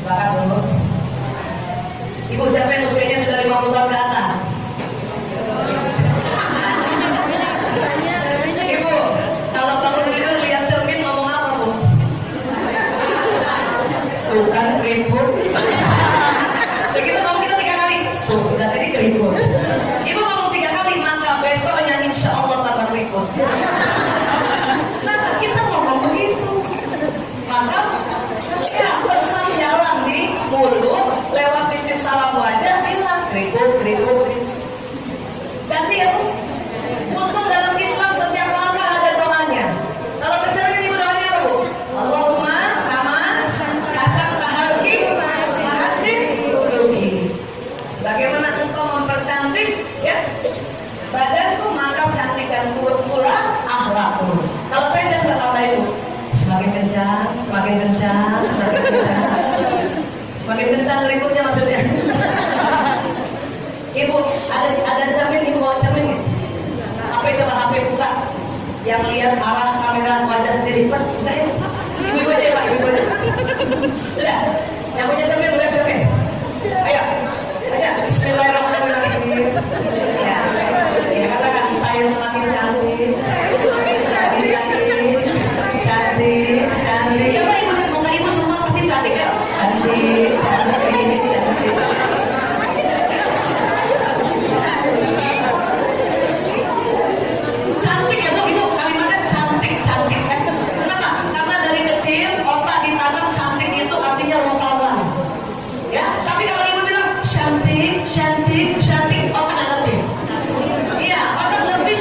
Sepakat dulu. Ibu siapa yang usianya sudah 50 tahun ke atas? Ibu, kalau kamu tidur lihat cermin ngomong apa, Bu? Tuh kan keriput. Begitu ngomong kita 3 kali. Tuh sudah jadi keriput. Ibu ngomong 3 kali, maka besoknya insya Allah tambah keriput. Nah, kita ngomong begitu. Maka ya, pesan jalan di mulut lewat sistem salam wajah hilang keriput. Ganti ya, Bu. Untung dalam Islam setiap langkah ada doanya. Kalau ke cermin ibu doanya apa, Bu? Allahumma kama kasabta halqi mahasib qulubi. Bagaimana engkau mempercantik ya badanku, maka cantikkan pula akhlakku. Kalau saya nggak tambahin, Bu. Semakin kencang, semakin kencang, semakin kencang. Semakin kencang berikutnya maksudnya. Ibu, ada cermin, ibu bawa cermin ya? HP, coba HP buka. Yang lihat arah kamera wajah sendiri, Pak. Udah ya? Ibu aja ya, Pak, ibu aja. Udah, yang punya cermin, udah cermin. Ayo, baca. Bismillahirrahmanirrahim. Ya, katakan saya semakin cantik. Cantik. Ya, Pak, ibu, muka ibu semua pasti cantik ya? Cantik. Cantik ya, Bu, ibu, kalimatnya cantik kan? Kenapa? Karena dari kecil otak ditanam cantik itu artinya rupawan. Ya, tapi kalau ibu bilang cantik, otak nggak ngerti. Iya, otak ngerti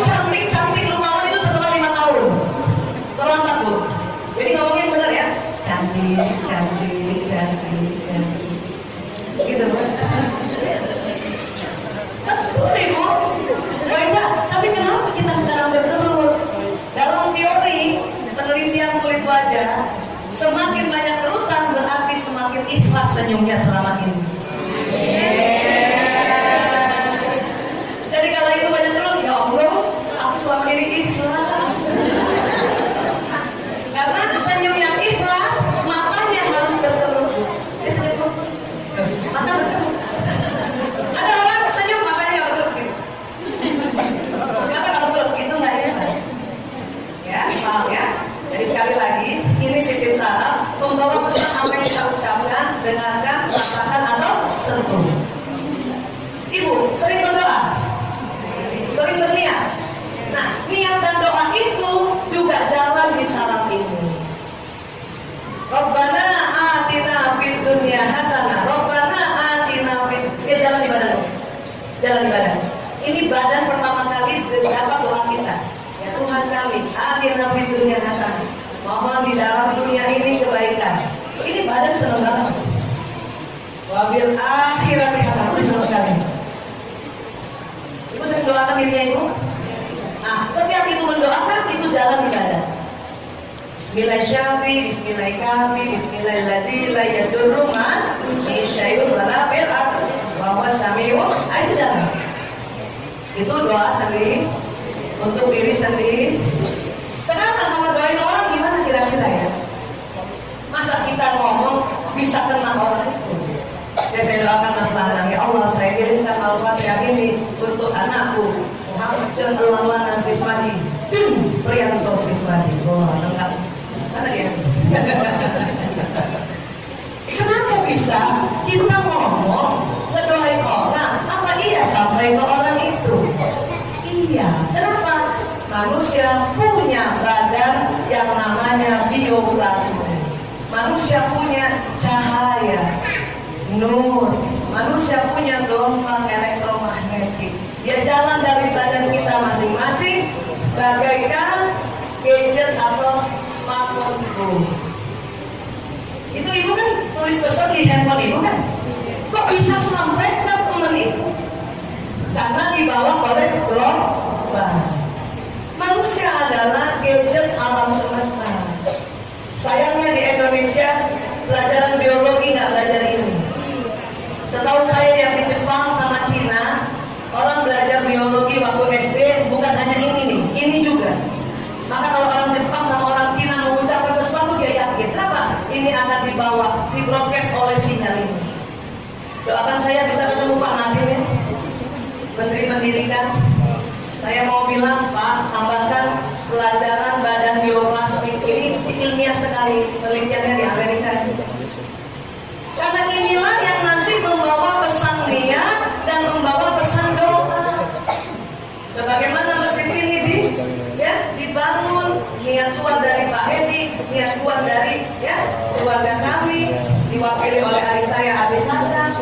cantik rupawan itu setelah 5 tahun. Terlambat, Bu. Jadi ngomongin benar ya, cantik. Gitu, Bu. Betul, Ibu. Baiklah, tapi kenapa kita sekarang bertelur? Dalam teori penelitian kulit wajah, semakin banyak kerutan berarti semakin ikhlas senyumnya selama ini. Jadi kalau ibu banyak kerut, ya Allah, aku selama ini ikhlas. Karena senyum yang ikhlas, matanya harus berkerut. Saya senyum terus. Mata berkerut. Ada orang senyum matanya nggak berkerut gitu. Mata kalau berkerut gitu nggak ikhlas. Ya, paham ya? Jadi sekali lagi, ini sistem saraf membawa pesan apa yang kita ucapkan, dengarkan, rasakan atau sentuh. Ibu sering berdoa, sering berniat. Nah, niat dan doa itu juga jalan di saraf ini. Rabbana atina fid dunya hasanah. Rabbana atina fid, ya jalan di badan. Jalan di badan. Ini badan pertama kali apa doa kita. Ya Tuhan kami, atina fid dunya hasanah. Mohon di dalam dunia ini kebaikan. Ini badan senang banget. Wabil akhirati hasanah. Senang sekali. Ibu sering doakan dirinya ibu. Nah, setiap ibu mendoakan itu jalan di badan. Bismillahirrahmanirrahim, Bismillahirrahmanirrahim, Bismillahirrahmanirrahim, la yadurru mas isyai'un wala bil'aq wa huwa sami'un. Itu jalan. Itu doa sendiri untuk diri sendiri. Sekarang kalau doain orang gimana kira-kira ya? Masa kita ngomong bisa kena orang itu? Ya saya doakan masalah ya Allah, saya kirimkan Al-Fatihah ini untuk anakku Muhammad John Al-Lawana Siswadi Priyanto Siswadi. Wah, lengkap. Mana dia? Kenapa bisa kita ngomong ngedoain orang? Apa iya sampai ke orang itu? Iya. Kenapa? Manusia punya badan yang namanya bioplasma. Manusia punya cahaya, nur. Manusia punya gelombang elektromagnetik. Dia jalan dari badan kita masing-masing bagaikan gadget atau smartphone ibu. Itu ibu kan tulis pesan di handphone ibu kan? Kok bisa sampai ke teman itu? karena dibawa oleh global. Manusia adalah gadget alam semesta. Sayangnya di Indonesia pelajaran biologi nggak belajar ini. Setahu saya yang di Jepang sama Cina, orang belajar biologi waktu SD bukan hanya ini nih, ini juga. Maka kalau orang Jepang sama orang Cina mengucapkan sesuatu dia yakin. Kenapa? Ini akan dibawa, di-broadcast oleh sinyal ini. Doakan saya bisa ketemu Pak Nadiem ya, Menteri Pendidikan. Saya mau bilang Pak, tambahkan pelajaran badan bioplasmik ini ilmiah sekali, penelitiannya di Amerika. Karena inilah yang nanti membawa pesan niat dan membawa pesan doa. Sebagaimana masjid ini dibangun, niat kuat dari Pak Edi, niat kuat dari keluarga kami, diwakili oleh adik saya Abid Hasan.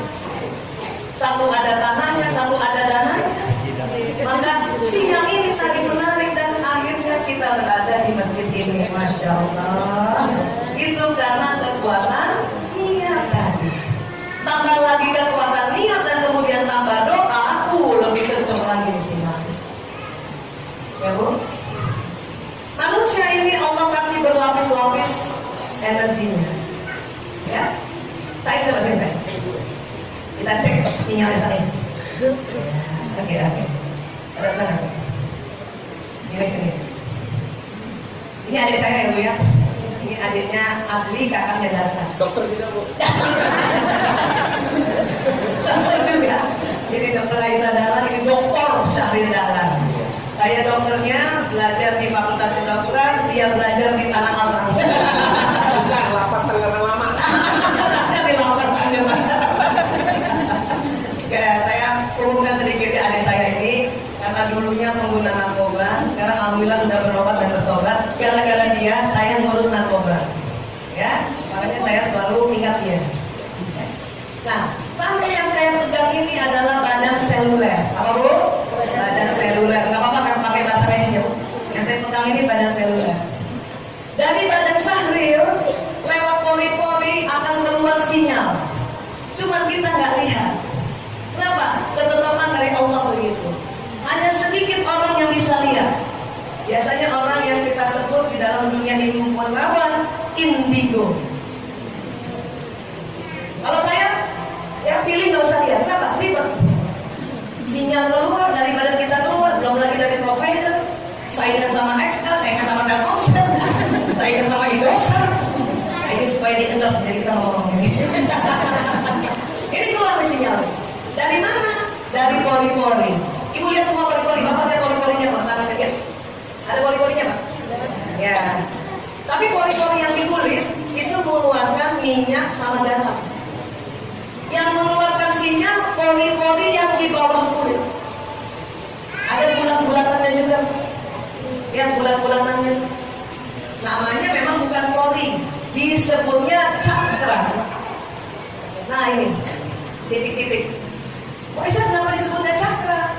Satu ada tanahnya, satu ada dananya. Maka siang ini tadi menarik dan akhirnya kita berada di masjid ini, Masya Allah. Itu karena kekuatan niat tadi. Tambah lagi kekuatan niat dan kemudian tambah doa, lebih kencang lagi di sini. Ya Bu? Manusia ini Allah kasih berlapis-lapis energinya. Ya? Saya coba saya. Kita cek sinyalnya saya. Oke. Ada sana. Sini. Ini adik saya ya Bu ya. Ini adiknya Adli, kakaknya Data. Dokter juga Bu. Dokter juga. Jadi dokter Aisyah Dahlan, ini dokter Syahrir Dahlan. Saya dokternya belajar di Fakultas Kedokteran, dia belajar di Tanah Abang. Bukan, lapas Tangerang Lama. Di lapas Tangerang. Oke, saya urutkan sedikit ya adik saya ini. Karena dulunya pengguna narkoba, sekarang alhamdulillah sudah berobat dan bertobat. Gara-gara dia, saya ngurus narkoba. Ya, makanya saya selalu ingat dia. Nah, sahur yang saya pegang ini adalah badan seluler. Apa Bu? Badan seluler. Nggak apa-apa kan pakai bahasa medis ya Bu? Yang saya pegang ini badan seluler. Dari badan Sahril, lewat pori-pori akan keluar sinyal. Cuman kita nggak lihat. Kenapa? Ketetapan dari Allah begitu. Hanya sedikit orang yang bisa lihat. Biasanya orang yang kita sebut di dalam dunia ilmu pengetahuan indigo. Kalau saya pilih nggak usah lihat. Kenapa? Ribet. Sinyal keluar dari badan kita keluar, belum lagi dari provider. Saingan sama Extra, saingan sama Telkomsel, saingan sama Indosat. Nah, ini supaya diendos jadi kita ngomong ini. Ini keluar nih sinyal. Dari mana? Dari pori-pori. Ibu lihat semua pori-pori, Bapak lihat pori-porinya, Pak. Tangan lihat. Ada pori-porinya, Pak? Ya. Tapi pori-pori yang di kulit itu mengeluarkan minyak sama darah. Yang mengeluarkan sinyal pori-pori yang di bawah kulit. Ada bulat-bulatannya juga. Ya, bulat-bulatannya. Namanya memang bukan pori, disebutnya cakra. Nah ini titik-titik. Bisa kenapa disebutnya cakra?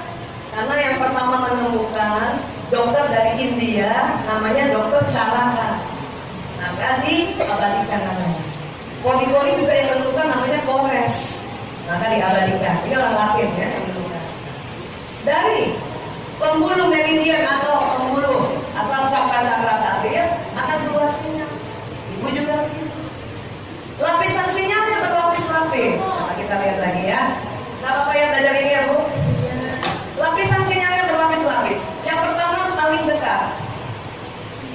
Karena yang pertama menemukan dokter dari India, namanya dokter Charaka. Maka diabadikan namanya. Pori-pori juga yang menemukan namanya pores. Maka diabadikan. Ini orang Latin ya yang menemukan. Dari pembuluh meridian atau pembuluh atau cakra-cakra satir akan keluar sinyal. Ibu juga begitu. Lapisan sinyalnya berlapis-lapis. Nah, kita lihat lagi ya. Nah, Bapak yang belajar ini ya Bu? Iya. Lapisan sinyalnya berlapis-lapis. Yang pertama paling dekat.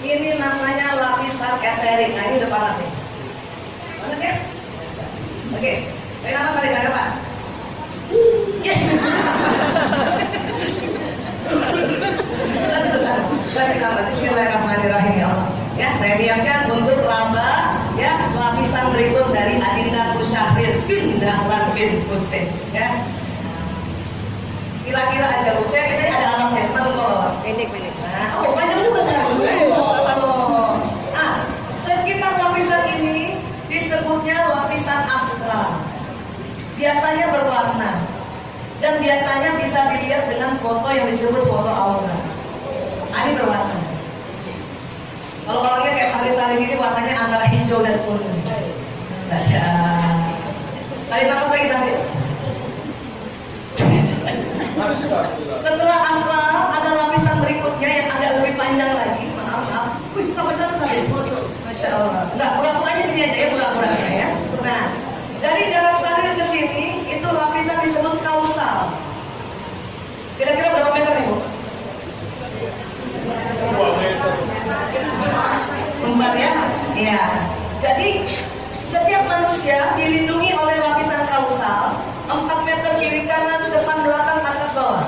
Ini namanya lapisan eterik. Nah, ini udah panas nih. Panas ya? Oke. Ini nama saya jaga Pak. Bismillahirrahmanirrahim ya Allah. Ya, saya biarkan untuk laba ya lapisan berikut dari Adinda Syahrir bin Dahlan bin Husain ya. Kira-kira aja Bu, saya biasanya ada alatnya, cuma lupa bawa. Pendek. Nah, panjang juga saya. Sekitar lapisan ini disebutnya lapisan astral. Biasanya berwarna dan biasanya bisa dilihat dengan foto yang disebut foto aura. Ini berwarna. Kalau orangnya kayak sari-sari ini warnanya antara hijau dan kuning. Saja. Tarik nafas lagi sambil. Setelah asra ada lapisan berikutnya yang agak lebih panjang lagi. Maaf. Wih, sampai sana sampai. Masya Allah. Enggak, pura-puranya sini aja ya, pura-puranya ya. Nah, dari jarak sarir ke sini itu lapisan disebut kausal. Kira-kira berapa meter nih, Bu? 4 ya? Iya. Jadi setiap manusia dilindungi oleh lapisan kausal 4 meter kiri kanan depan belakang atas bawah.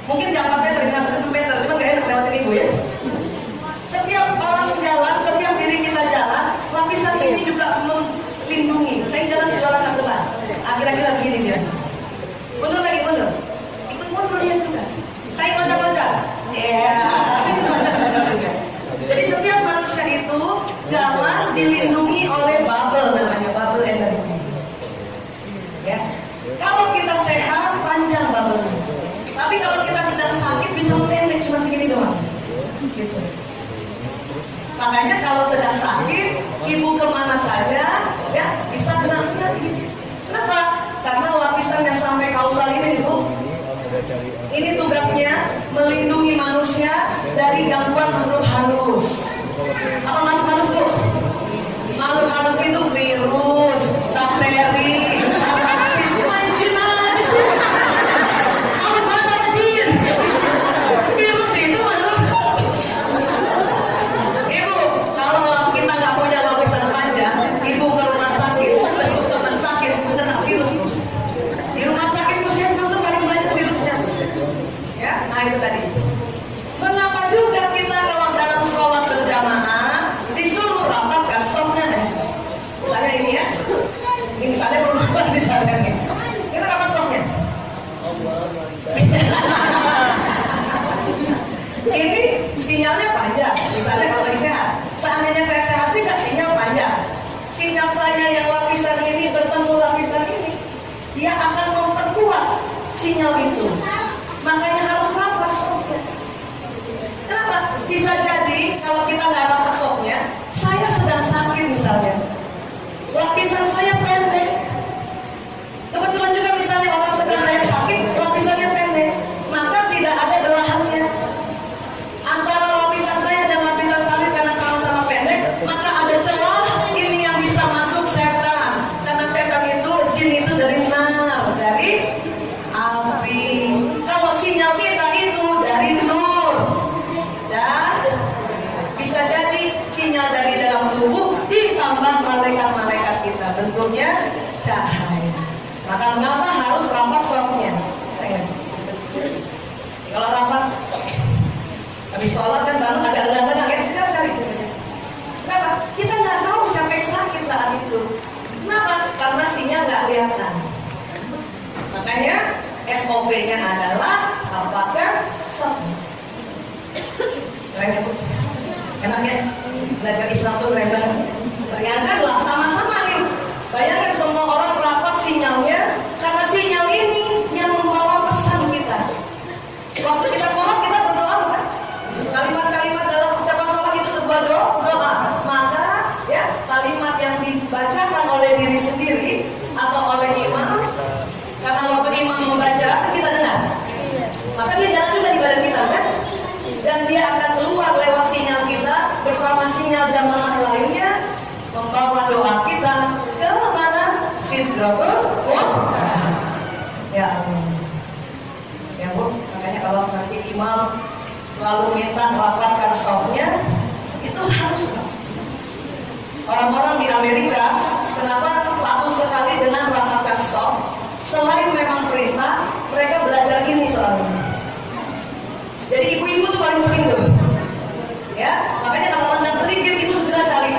Mungkin nggak 4 meter, nggak 1 meter, cuma nggak enak lewatin ibu ya. Setiap orang jalan, setiap diri kita jalan, lapisan ini juga melindungi. Saya jalan di jalan ke depan, kira-kira begini dia. Mundur lagi, mundur. Ikut mundur dia juga. Saya loncat-loncat. Ya, tapi loncat-loncat juga. Jadi setiap manusia itu jalan dilindungi oleh bubble, namanya bubble energy. Ya. Kalau kita sehat, panjang bubble-nya. Tapi kalau kita sedang sakit bisa pendek cuma segini doang. Gitu. Makanya kalau sedang sakit, ibu kemana saja, ya bisa gerak-gerak. Kenapa? Karena lapisan yang sampai kausal ini, ibu, ini tugasnya melindungi manusia dari gangguan makhluk halus. Apa makhluk halus, Bu? Makhluk halus itu virus, bakteri, parasit, jin aja sih. Makhluk halus apa jin? Virus itu makhluk halus. Ibu, kalau kita nggak punya lapisan panjang, ibu ke rumah sakit, besok teman sakit, kena virus. Di rumah sakit puskesmas itu paling banyak virusnya. Ya, nah itu tadi. Mengapa juga kita kalau dalam sholat berjamaah disuruh rapatkan softnya deh. Misalnya ini ya, ini misalnya perempuan di sana nih. Kita rapat softnya. Ini sinyalnya panjang. Misalnya kalau lagi sehat, seandainya saya sehat tidak sinyal panjang. Sinyal saya yang lapisan ini bertemu lapisan ini, dia akan memperkuat sinyal itu. Makanya harus rapat softnya. Kenapa? Bisa jadi kalau kita nggak rapat softnya, saya sedang sakit misalnya, lapisan saya pendek. Kebetulan juga misalnya orang sedang saya sakit, lapisannya pendek, maka tidak ada belahannya antara lapisan saya dan lapisan salir karena sama-sama pendek, maka ada celah ini yang bisa masuk setan. Karena setan itu, jin itu dari nar, dari api. Kalau sinyal kita itu dari nur, dan bisa jadi sinyal dari dalam tubuh ditambah malaikat-malaikat kita, bentuknya cahaya. Maka mengapa harus rapat softnya? Kalau rapat habis sholat kan bangun agak lelah-lelah, ya sekarang cari. Kenapa? Kita nggak tahu siapa yang sakit saat itu. Kenapa? Karena sinyal nggak kelihatan. Makanya SOP-nya adalah rapatkan softnya. Keren ya, Bu? Enaknya belajar Islam tuh keren banget. Bayangkanlah sama-sama nih. Bayangkan semua orang rapat sinyalnya, karena sinyal ini yang membawa pesan kita. Waktu kita sholat kita berdoa kan? Kalimat-kalimat dalam ucapan sholat itu sebuah doa. Maka ya kalimat yang dibacakan oleh diri sendiri atau oleh imam, karena waktu imam membaca kita dengar. Maka dia jalan juga di badan kita kan? Dan dia akan keluar lewat sinyal kita bersama sinyal jamaah lainnya, membawa doa kita ke mana? Sidratul Muntaha. Ya Allah. Ya Bu, makanya kalau nanti imam selalu minta merapatkan softnya, itu harus. Orang-orang di Amerika, kenapa patuh sekali dengan merapatkan soft? Selain memang perintah, mereka belajar ini selalu. Jadi ibu-ibu tuh paling sering tuh. Ya, makanya kalau rendang sedikit, ibu segera cari.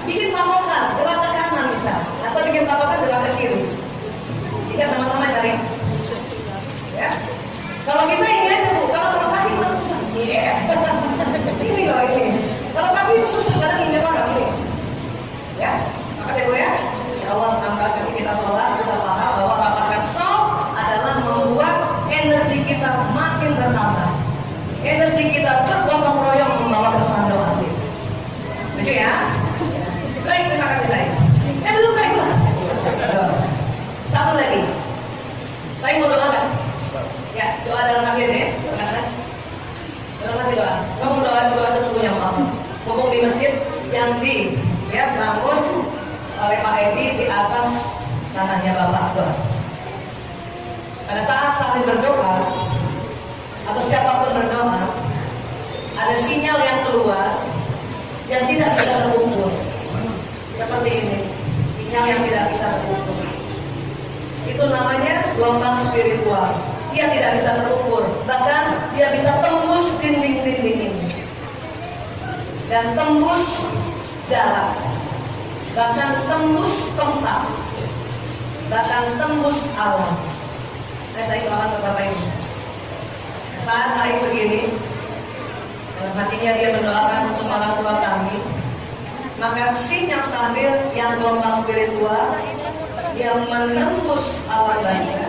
Bikin patokan, gerak ke kanan bisa, atau bikin patokan gerak ke kiri. Jika sama-sama cari. Ya. Kalau bisa ini aja Bu, kalau kaki itu susah. Iya. Ini loh ini. Kalau kaki itu susah, kadang ini orang ini. Ya, maka Bu ya. Insya Allah nanti kita sholat, kita paham bahwa rapatkan soft adalah membuat energi kita makin bertambah. Energi kita bergotong royong membawa pesan doa kita. Setuju ya? Baik, terima kasih saya. Belum saya. Satu lagi. Saya mau doa. Ya, doa dalam hati aja ya. Dalam hati doa. Kamu doa sesungguhnya Muhammad. Mumpung di masjid yang bangun oleh Pak Edi di atas tanahnya Bapak doa. Pada saat sambil berdoa atau siapapun berdoa, ada sinyal yang keluar yang tidak bisa terukur. Seperti ini, sinyal yang tidak bisa terukur. Itu namanya gelombang spiritual. Dia tidak bisa terukur, bahkan dia bisa tembus dinding-dinding ini dan tembus jarak, bahkan tembus tempat, bahkan tembus alam. Saya doakan ke Bapak ini. Saat saya begini, dalam hatinya dia mendoakan untuk malam tua kami, maka sinyal sambil yang gelombang spiritual yang menembus alam bangsa.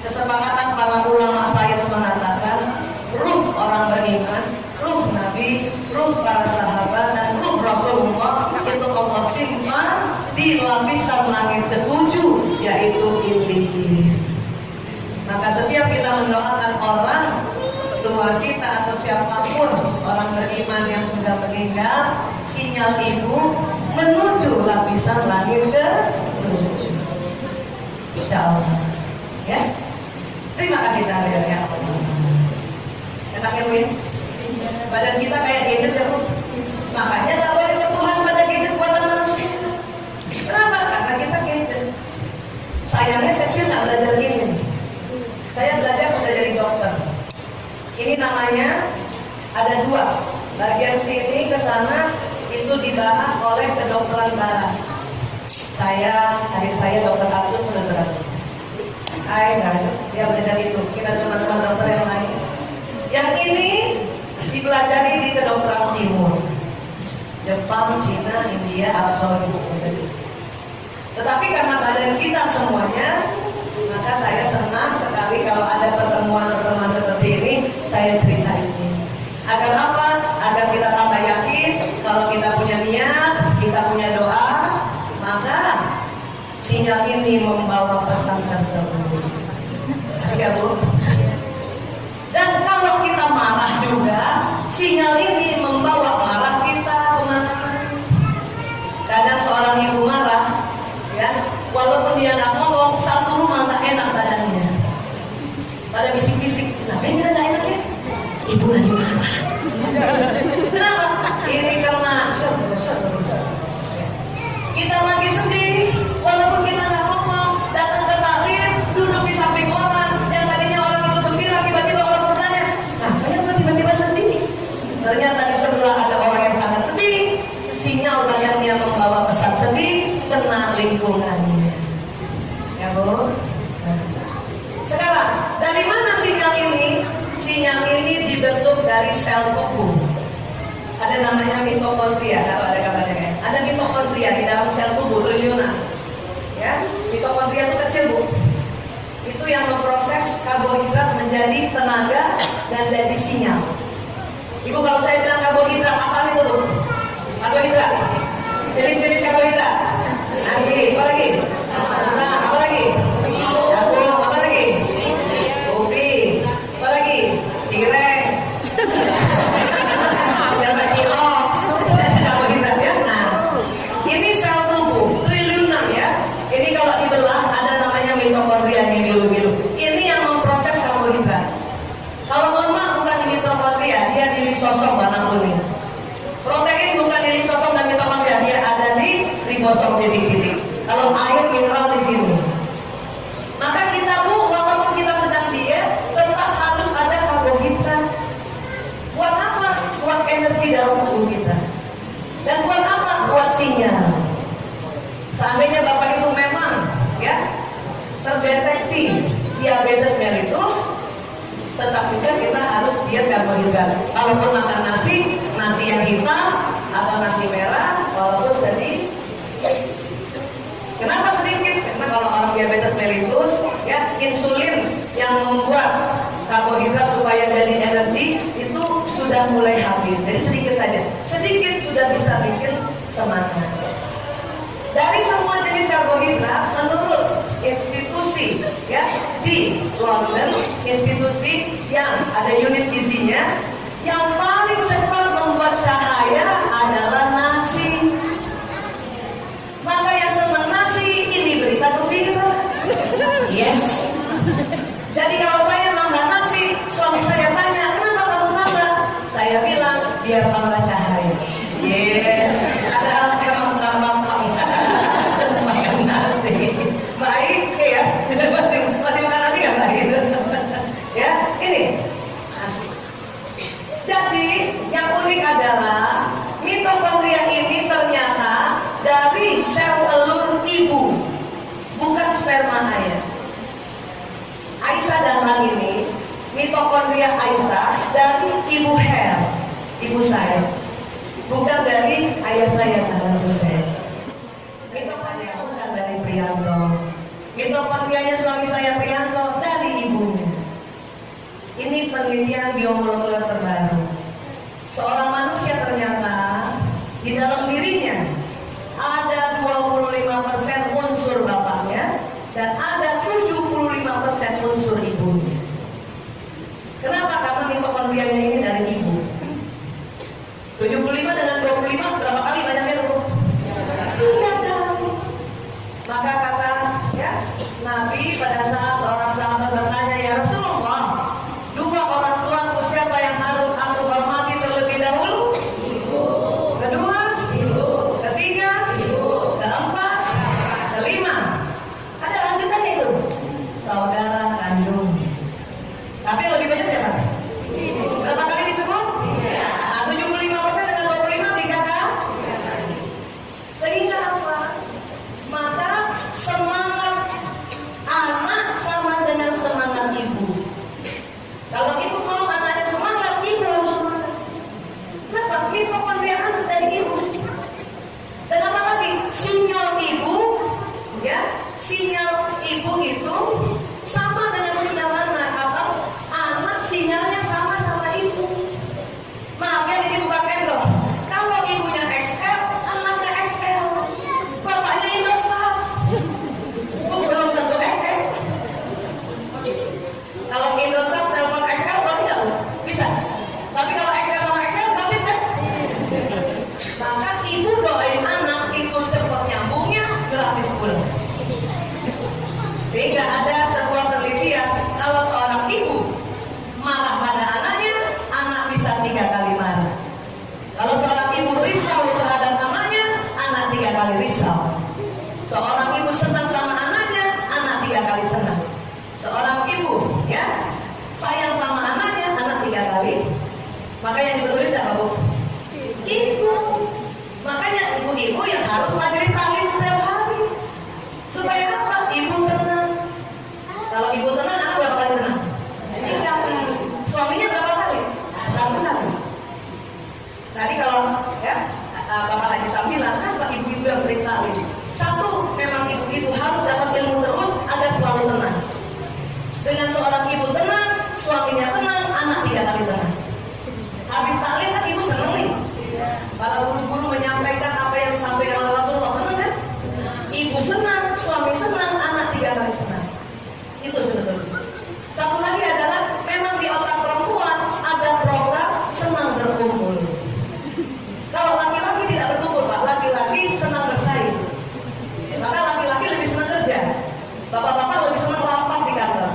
Kesepakatan para ulama sains mengatakan ruh orang beriman, ruh Nabi, ruh para sahabat dan ruh Rasulullah itu Allah simpan di lapisan langit ketujuh, yaitu Illiyin. Maka setiap kita mendoakan orang tua kita atau siapapun orang beriman yang sudah meninggal, sinyal ibu menuju lapisan langit ketujuh. Insya Allah. Ya. Terima kasih saya ya. Enak ya Win? Badan kita kayak gadget ya Bu. Makanya gak boleh bertuhan pada gadget buatan manusia. Kenapa? Karena kita gadget. Sayangnya kecil gak belajar gini. Saya belajar sudah jadi dokter. Ini namanya ada dua. Bagian sini ke sana itu dibahas oleh kedokteran barat. Adik saya dokter Agus sudah Hai, dia belajar itu. Kita teman-teman dokter yang lain. Yang ini dipelajari di kedokteran timur, Jepang, Cina, India, Arab Saudi. Tetapi karena badan kita semuanya, maka saya senang sekali kalau ada pertemuan-pertemuan seperti ini, saya ceritain ini. Agar apa? Agar kita tambah yakin kalau kita punya niat, kita punya doa, maka sinyal ini membawa pesan tersebut. Asik ya Bu? Dan kalau kita marah juga, sinyal ini membawa marah kita kemana? Kadang seorang ibu marah, ya, walaupun dia nggak ngomong, satu rumah nggak enak badannya. Pada bisik-bisik, kenapa ini nggak enak ya? Ibu lagi marah. Kenapa? Ini karena kita lagi sedih, walaupun kita nggak ngomong, datang ke taklim, duduk di samping orang, yang tadinya orang itu gembira, tiba-tiba orang bertanya, kenapa yang tiba-tiba sedih? Ternyata di sebelah ada orang yang sangat sedih. Sinyal layarnya membawa pesan sedih, kena lingkungannya. Ya Bu? Sekarang, dari mana sinyal ini? Sinyal ini dibentuk dari sel tubuh. Ada namanya mitokondria, kalau ada kabarnya kan? Ada mitokondria di dalam sel tubuh triliunan. Ya, mitokondria itu kecil Bu. Itu yang memproses karbohidrat menjadi tenaga dan jadi sinyal. Ibu kalau saya bilang karbohidrat, apa itu Bu? Karbohidrat. Jenis-jenis karbohidrat. Nasi, apa lagi? Nah, apa lagi? Jagung, apa lagi? Kopi, apa lagi? Cireng. Ini sel tubuh triliunan ya. Ini kalau dibelah ada namanya mitokondria yang biru-biru. Ini yang memproses karbohidrat. Kalau lemak bukan di mitokondria, dia di lisosom warna kuning. Protein bukan di lisosom dan mitokondria, dia ada di ribosom titik-titik. Kalau air mineral di sini. Maka kita Bu, walaupun kita sedang diet, tetap harus ada karbohidrat. Buat apa? Buat energi dalam tubuh kita. Dan buat apa? Buat sinyal. Seandainya Bapak Ibu memang ya terdeteksi diabetes mellitus, tetap juga kita harus diet karbohidrat. Kalaupun makan nasi yang hitam atau nasi merah, walaupun sedikit. Kenapa sedikit? Karena kalau orang diabetes mellitus, ya insulin yang membuat karbohidrat supaya jadi energi itu sudah mulai habis. Jadi sedikit saja. Sedikit sudah bisa bikin semangat. Dari semua jenis karbohidrat, menurut institusi ya di London institusi yang ada unit gizinya, yang paling cepat membuat cahaya adalah nasi. Maka yang senang nasi, ini berita gembira. Yes. Jadi kalau saya nambah nasi, suami saya tanya, kenapa kamu nambah? Saya bilang, biar tambah cahaya. Ada memang gampang makan nasi. Baik, ya. Masih makan nasi nggak baik? Ya, ini nasi. Jadi yang unik adalah mitokondria ini ternyata dari sel telur ibu, bukan sperma ayah. Aisyah Dahlan ini mitokondria Aisyah dari ibu Her, ibu saya, bukan dari ayah saya Dahlan Hussein. Mitokondria bukan dari Priyanto. Mitokondrianya suami saya Priyanto dari ibunya. Ini penelitian biomolekuler terbaru. Seorang manusia ternyata di dalam dirinya ada 25% unsur bapaknya dan ada 75% unsur ibunya. Kenapa? Karena mitokondrianya ini dari ibu. 75 dengan 25 berapa kali banyaknya tuh? 3 kali. Maka kata ya Nabi pada saat seorang sahabat bertanya, ya Rasulullah, dua orang tuaku siapa yang harus aku hormati terlebih dahulu? Ibu. Kedua? Ibu. Ketiga? Ibu. Keempat? Kelima? Ada lanjutannya itu. Saudara kandung. Tapi yang lebih banyak siapa? Ibu. Berapa kali disebut? Iya. 75% dengan 25 3 kali. Sehingga apa? Maka semangat anak sama dengan semangat ibu. Kalau ibu mau anaknya semangat, ibu harus semangat. Kenapa? Mitokondria anak dari ibu. Dan apa lagi? Sinyal ibu, ya, sinyal ibu itu sama dengan sinyal anak. Atau anak sinyalnya sama sama ibu. Maaf ya, ini bukan endorse. Kalau ibunya XL, anaknya XL. Bapaknya Indosat. Belum tentu XL. Kalau Indosat telepon XL, baru tidak bisa. Tapi kalau XL sama XL, gratis kan? Maka ibu doain anak itu cepat nyambungnya, gratis pulang. Sehingga ada sebuah penelitian, kalau seorang ibu marah pada anaknya, anak bisa 3 kali marah. Kalau seorang ibu risau terhadap anaknya, anak 3 kali risau. Seorang ibu senang sama anaknya, anak 3 kali senang. Seorang ibu, ya, sayang sama anaknya, anak 3 kali. Maka yang dibetulin siapa, Bu? Ibu. Makanya ibu-ibu yang harus majelis taklim setiap hari. Supaya apa? Ibu tenang. Kalau ibu tenang, anak berapa kali tenang? 3 kali. Suaminya berapa kali? 1 kali. Tadi kalau ya Bapak Haji Sam bilang, kan Pak ibu-ibu yang sering taklim. Satu, memang ibu-ibu harus dapat ilmu terus agar selalu tenang. Dengan seorang ibu tenang, suaminya tenang, anak 3 kali tenang. Habis taklim kan ibu seneng nih. Para guru-guru menyampaikan apa yang disampaikan oleh Rasulullah, senang kan? Ibu senang, suami senang, anak 3 kali senang. Itu sebetulnya. Satu lagi adalah memang di otak perempuan ada program senang berkumpul. Kalau laki-laki tidak berkumpul, Pak, laki-laki senang bersaing. Maka laki-laki lebih senang kerja. Bapak-bapak lebih senang rapat di kantor.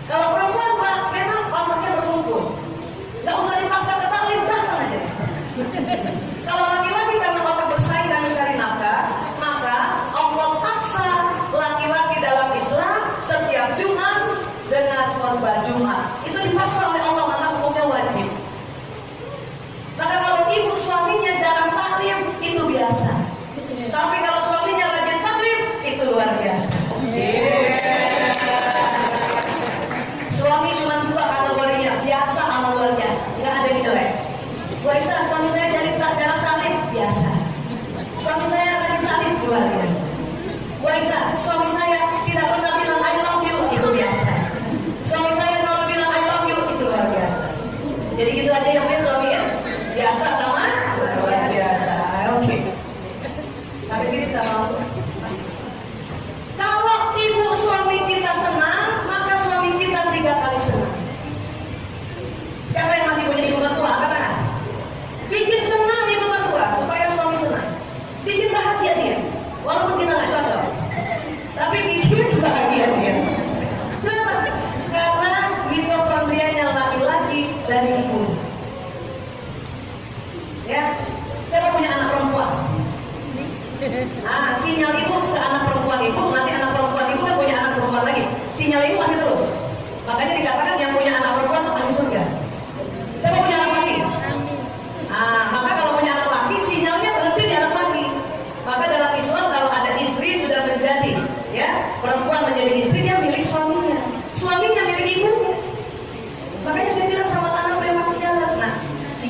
Kalau perempuan, Pak, memang otaknya berkumpul. Nggak usah dipaksa ke taklim, datang aja. Kalau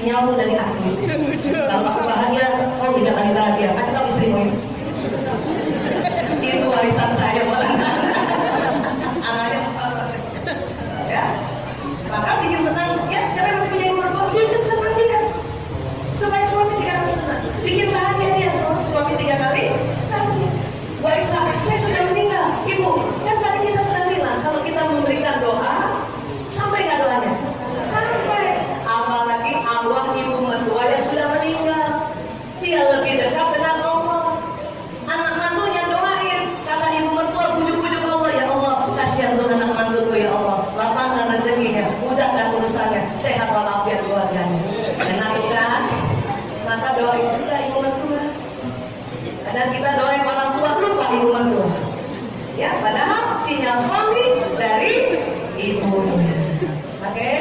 sinyal tuh dari aku. Kalau aku bahagia, kau tidak lagi bahagia. Kasih tahu istrimu itu. Itu warisan saya buat anaknya. Ya, maka bikin senang. Ya, siapa yang masih punya ibu mertua? Bikin senang dia, supaya suami 3 kali senang. Bikin bahagia dia, suami 3 kali. Warisan, saya sudah meninggal. Ibu, kan tadi kita sudah bilang kalau kita memberikan doa, sampai nggak doanya? Sampai. Apalagi arwah ibu mertua yang sudah meninggal, dia lebih dekat dengan Allah. Anak mantunya doain, kata ibu mertua bujuk-bujuk Allah, ya Allah, kasihan tuh anak mantuku ya Allah, lapangkan rezekinya, mudahkan urusannya, sehat walafiat keluarganya. Enak kan? Maka doain juga ibu mertua. Dan kita doain orang tua, lupa ibu mertua. Ya, padahal sinyal suami dari ibunya. Oke?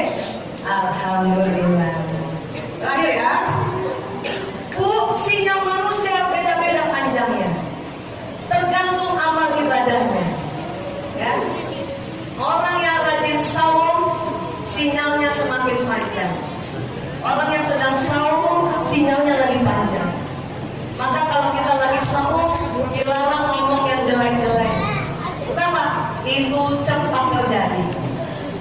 Alhamdulillah. Terakhir ya. Bu, sinyal manusia beda-beda panjangnya. Tergantung amal ibadahnya. Ya. Orang yang rajin saum, sinyalnya semakin panjang. Orang yang sedang saum, sinyalnya lebih panjang. Maka kalau kita lagi saum, dilarang ngomong yang jelek-jelek. Kenapa? Itu cepat terjadi.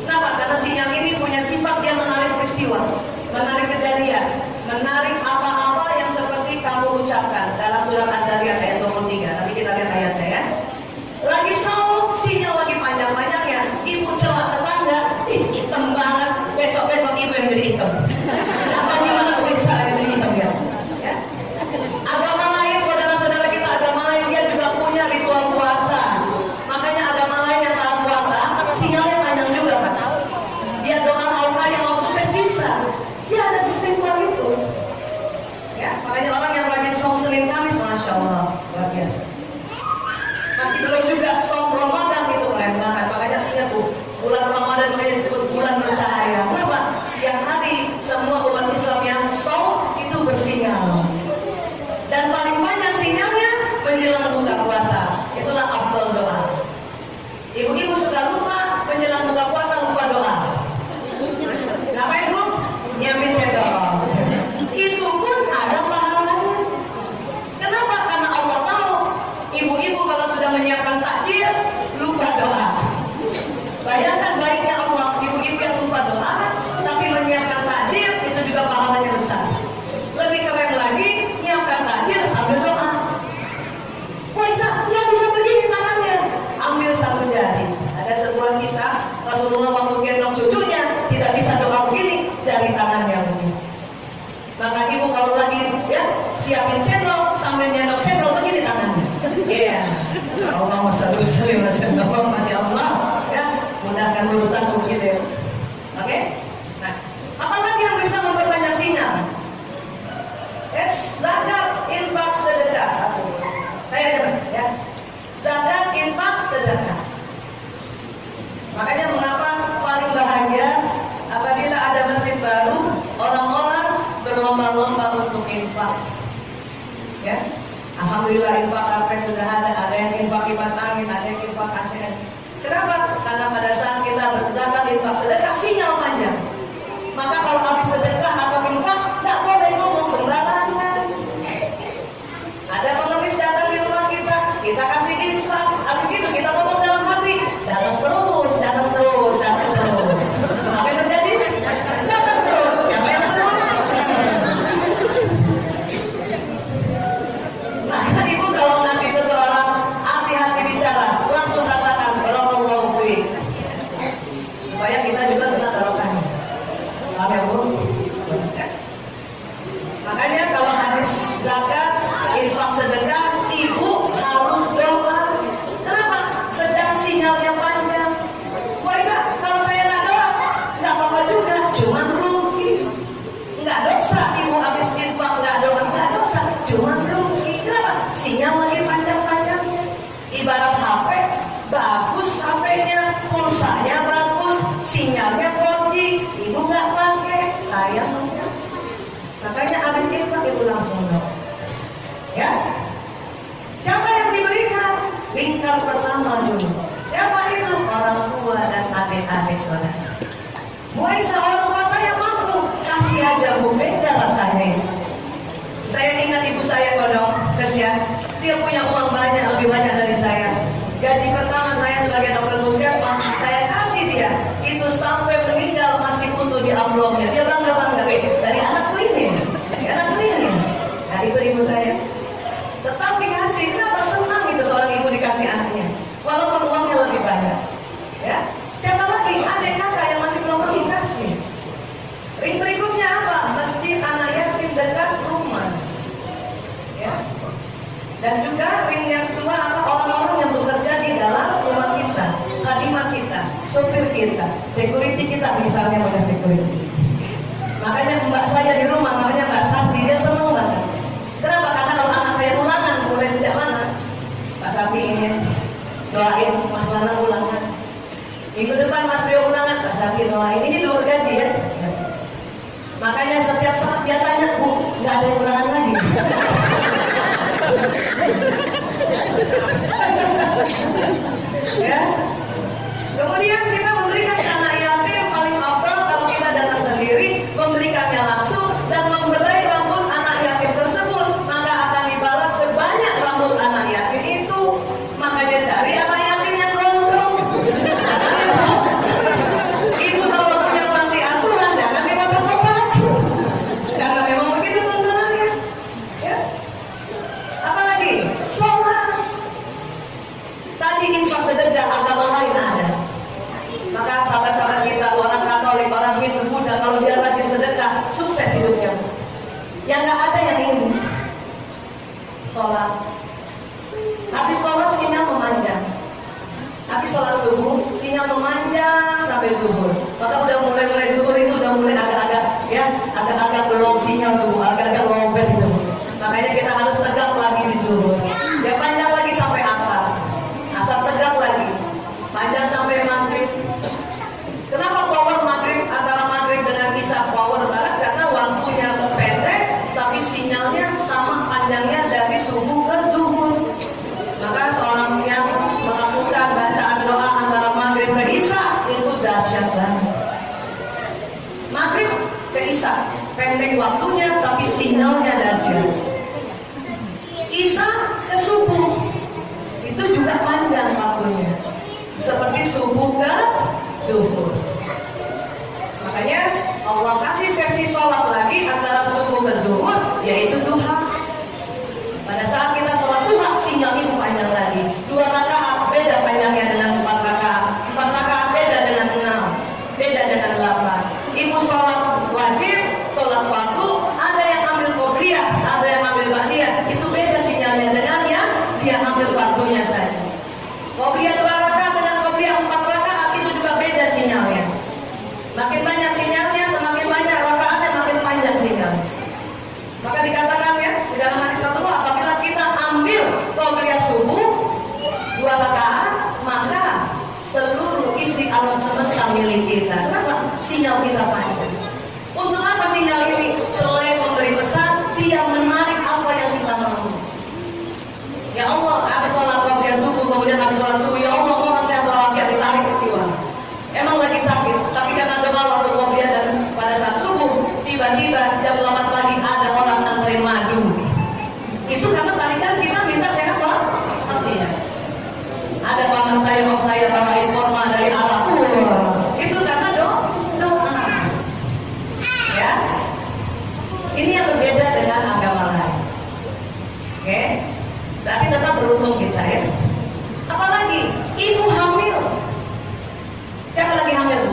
Kenapa? Karena sinyal ini punya sifat dia menarik peristiwa, menarik kejadian, menarik apa-apa yang seperti kamu ucapkan dalam surat Az-Zariyat ayat 23. Nanti kita lihat ayatnya ya. Lagi saum, sinyal lagi panjang-panjangnya. Ibu celah tetangga, hitam banget. Besok-besok ibu yang jadi hitam. Apa gimana kok bisa jadi hitam ya? Ya. Agama lain, saudara-saudara kita agama lain dia juga punya ritual puasa. Makanya agama lain yang taat puasa, sinyalnya panjang juga kan? Dia doa Allah yang mau sukses bisa. Dia ada ritual itu. Ya, makanya orang yang rajin saum Senin Kamis, masya Allah, luar biasa. Masih belum juga saum Ramadan itu keren banget. Makanya ingat tuh, bulan Ramadan makanya disebut bulan bercahaya. Kenapa? Siang hari semua umat Islam yang saum itu bersinyal. Dan paling banyak sinyalnya menjelang buka puasa. Itulah afdal doa. Ibu-ibu suka lupa menjelang buka puasa lupa doa. Ngapain bu? Nyiapin cendol. Itu pun ada pahalanya. Kenapa? Karena Allah tahu ibu-ibu kalau sudah menyiapkan takjil lupa doa. Bayangkan baiknya Allah, ibu-ibu yang lupa doa tapi menyiapkan takjil itu juga pahalanya besar. Lebih keren lagi, nyiapkan takjil sambil doa. Bisa, nggak bisa begini tangannya. Ambil satu jari. Ada sebuah kisah Rasulullah waktu gendong cucunya tidak bisa doa begini, jari tangannya begini. Maka ibu kalau lagi ya siapin cendol sambil nyendok cendol begini tangannya. Iya. Allahumma shalli wa sallim ala Allah. Ya, mudahkan urusan begitu ya. Oke? Nah, apalagi yang bisa memperbanyak sinyal? Zakat, infak, sedekah. Saya coba ya. Zakat, infak, sedekah. Makanya mengapa paling bahagia apabila ada masjid baru, orang-orang berlomba-lomba untuk infak. Ya. Alhamdulillah infak karpet sudah ada yang infak kipas angin, ada yang infak ASN. Kenapa? Karena pada saat kita berzakat, infak, sedekah sinyal panjang. Maka kalau habis sedekah atau infak, nggak boleh ngomong sembarangan. Ada pengemis datang di rumah kita kasih infak. Habis itu kita ngomong dalam hati, datang terus, datang terus, datang terus. Apa yang terjadi? Datang terus. Siapa yang suruh? Nah, ibu kalau ngasih seseorang, hati-hati bicara, langsung katakan barakallahu fiik. Supaya kita juga kena barokahnya. Paham ya, Bu? Makanya kalau habis zakat, infak, sedekah, ibu harus doa. Kenapa? Sedang sinyalnya panjang. Bisa, kalau saya nggak doa, nggak apa-apa juga, cuma rugi. Nggak dosa, ibu habis infak nggak doa, nggak dosa, cuma rugi. Kenapa? Sinyal lagi panjang-panjangnya. Ibarat HP, bagus HP-nya, pulsanya bagus, sinyalnya 4G, ibu nggak pakai, sayang. Makanya habis infak ibu langsung doa. Ya, siapa yang diberikan? Lingkar pertama dulu. Siapa itu? Orang tua dan adik-adik saudara. Mulai seorang tua saya mampu, kasih aja Bu. Dia punya uang banyak, lebih banyak dari saya. Gaji pertama saya sebagai dokter puskesmas saya kasih dia. Itu sampai meninggal masih utuh di amplopnya. Dia bangga dari anakku ini, dari anakku ini. Nah itu ibu saya. Tetap dikasih. Kenapa senang itu seorang ibu dikasih anaknya, walaupun uangnya lebih banyak. Ya. Siapa lagi? Adik kakak yang masih belum dikasih. Ring berikutnya apa? Masjid anak yatim dekat rumah. Ya. Dan juga ring yang kedua apa? Orang-orang yang bekerja di dalam rumah kita, khadimah kita, sopir kita, security kita, misalnya pada security. Makanya mbak saya di rumah namanya Mbak Sakti, dia senang banget. Kenapa? Karena kalau anak saya ulangan, mulai sejak mana? Pak Sakti ingin doain Mas Lana ulangan. Minggu depan Mas Rio ulangan, Pak Sakti doain. Ini luar gaji ya. Makanya setiap saat dia tanya, Bu, nggak ada yang ulangan lagi. Ya. Kemudian kita memberikan anak yatim paling afdal kalau kita datang sendiri, memberikannya langsung dan membelai rambut anak yatim tersebut, maka akan dibalas sebanyak rambut anak yatim itu. Makanya cari anak yatim yang gondrong. Ibu kalau punya panti asuhan jangan lewat karena memang begitu tuntunannya. Ya. Apalagi sholat. Tadi infak sedekah agama lain ada. Maka sahabat-sahabat kita, orang Katolik, orang Hindu, Buddha, kalau dia rajin sedekah, sukses hidupnya. Yang nggak ada yang ini. Sholat. Habis sholat sinyal memanjang. Habis sholat subuh sinyal memanjang sampai zuhur. Maka udah mulai zuhur itu udah mulai agak-agak ya, agak-agak low sinyal tuh, agak-agak lowbat itu. Makanya kita harus tegak lagi di zuhur. Ya panjang lagi sampai asar. Asar tegak lagi. Panjang sampai maghrib. Kenapa power maghrib antara maghrib dengan isya power banget? Karena waktunya pendek, tapi sinyalnya sama panjangnya dari subuh ke zuhur. Maka seorang yang melakukan bacaan doa antara maghrib ke isya itu dahsyat banget. Maghrib ke isya pendek waktunya, tapi sinyalnya dahsyat. Isya ke subuh itu juga panjang waktunya, seperti subuh ke zuhur. Makanya Allah kasih sesi sholat lagi antara subuh ke zuhur, yaitu duha. Pada saat kita sholat duha, sinyal itu panjang lagi. 2 rakaat beda panjangnya dengan 4 rakaat. 4 rakaat beda dengan 6, beda dengan 8. Ibu sholat wajib, sholat waktu, ada yang ambil qobliyah, ada yang ambil ba'diyah. Itu beda sinyalnya dengan yang dia ambil waktunya saja. Qobliyah 2 rakaat dengan qobliyah 4 rakaat itu juga beda sinyalnya. Makin banyak sinyalnya, semakin banyak rakaatnya, makin panjang sinyalnya. Maka dikatakan ya di dalam hadis Rasulullah, apabila kita ambil qobliyah subuh 2 rakaat, maka seluruh isi alam semesta milik kita. Kenapa? Sinyal kita panjang. Untuk apa sinyal ini? Selain memberi pesan, dia menarik apa yang kita mau. Ya Allah, habis sholat qobliyah subuh, kemudian habis sholat subuh, ya Allah, mohon sehat walafiat, ditarik peristiwa. Emang lagi sakit, tapi karena doa waktu qobliyah dan pada saat subuh, tiba-tiba jam 8 pagi ada orang nganterin madu. Itu karena tarikan kita minta sehat walafiat. Ada paman saya, om saya bawa informa dari Arab. Itu karena doa. Ya. Ini yang berbeda dengan agama lain. Oke? Berarti tetap beruntung kita ya. Apalagi ibu hamil. Siapa lagi hamil?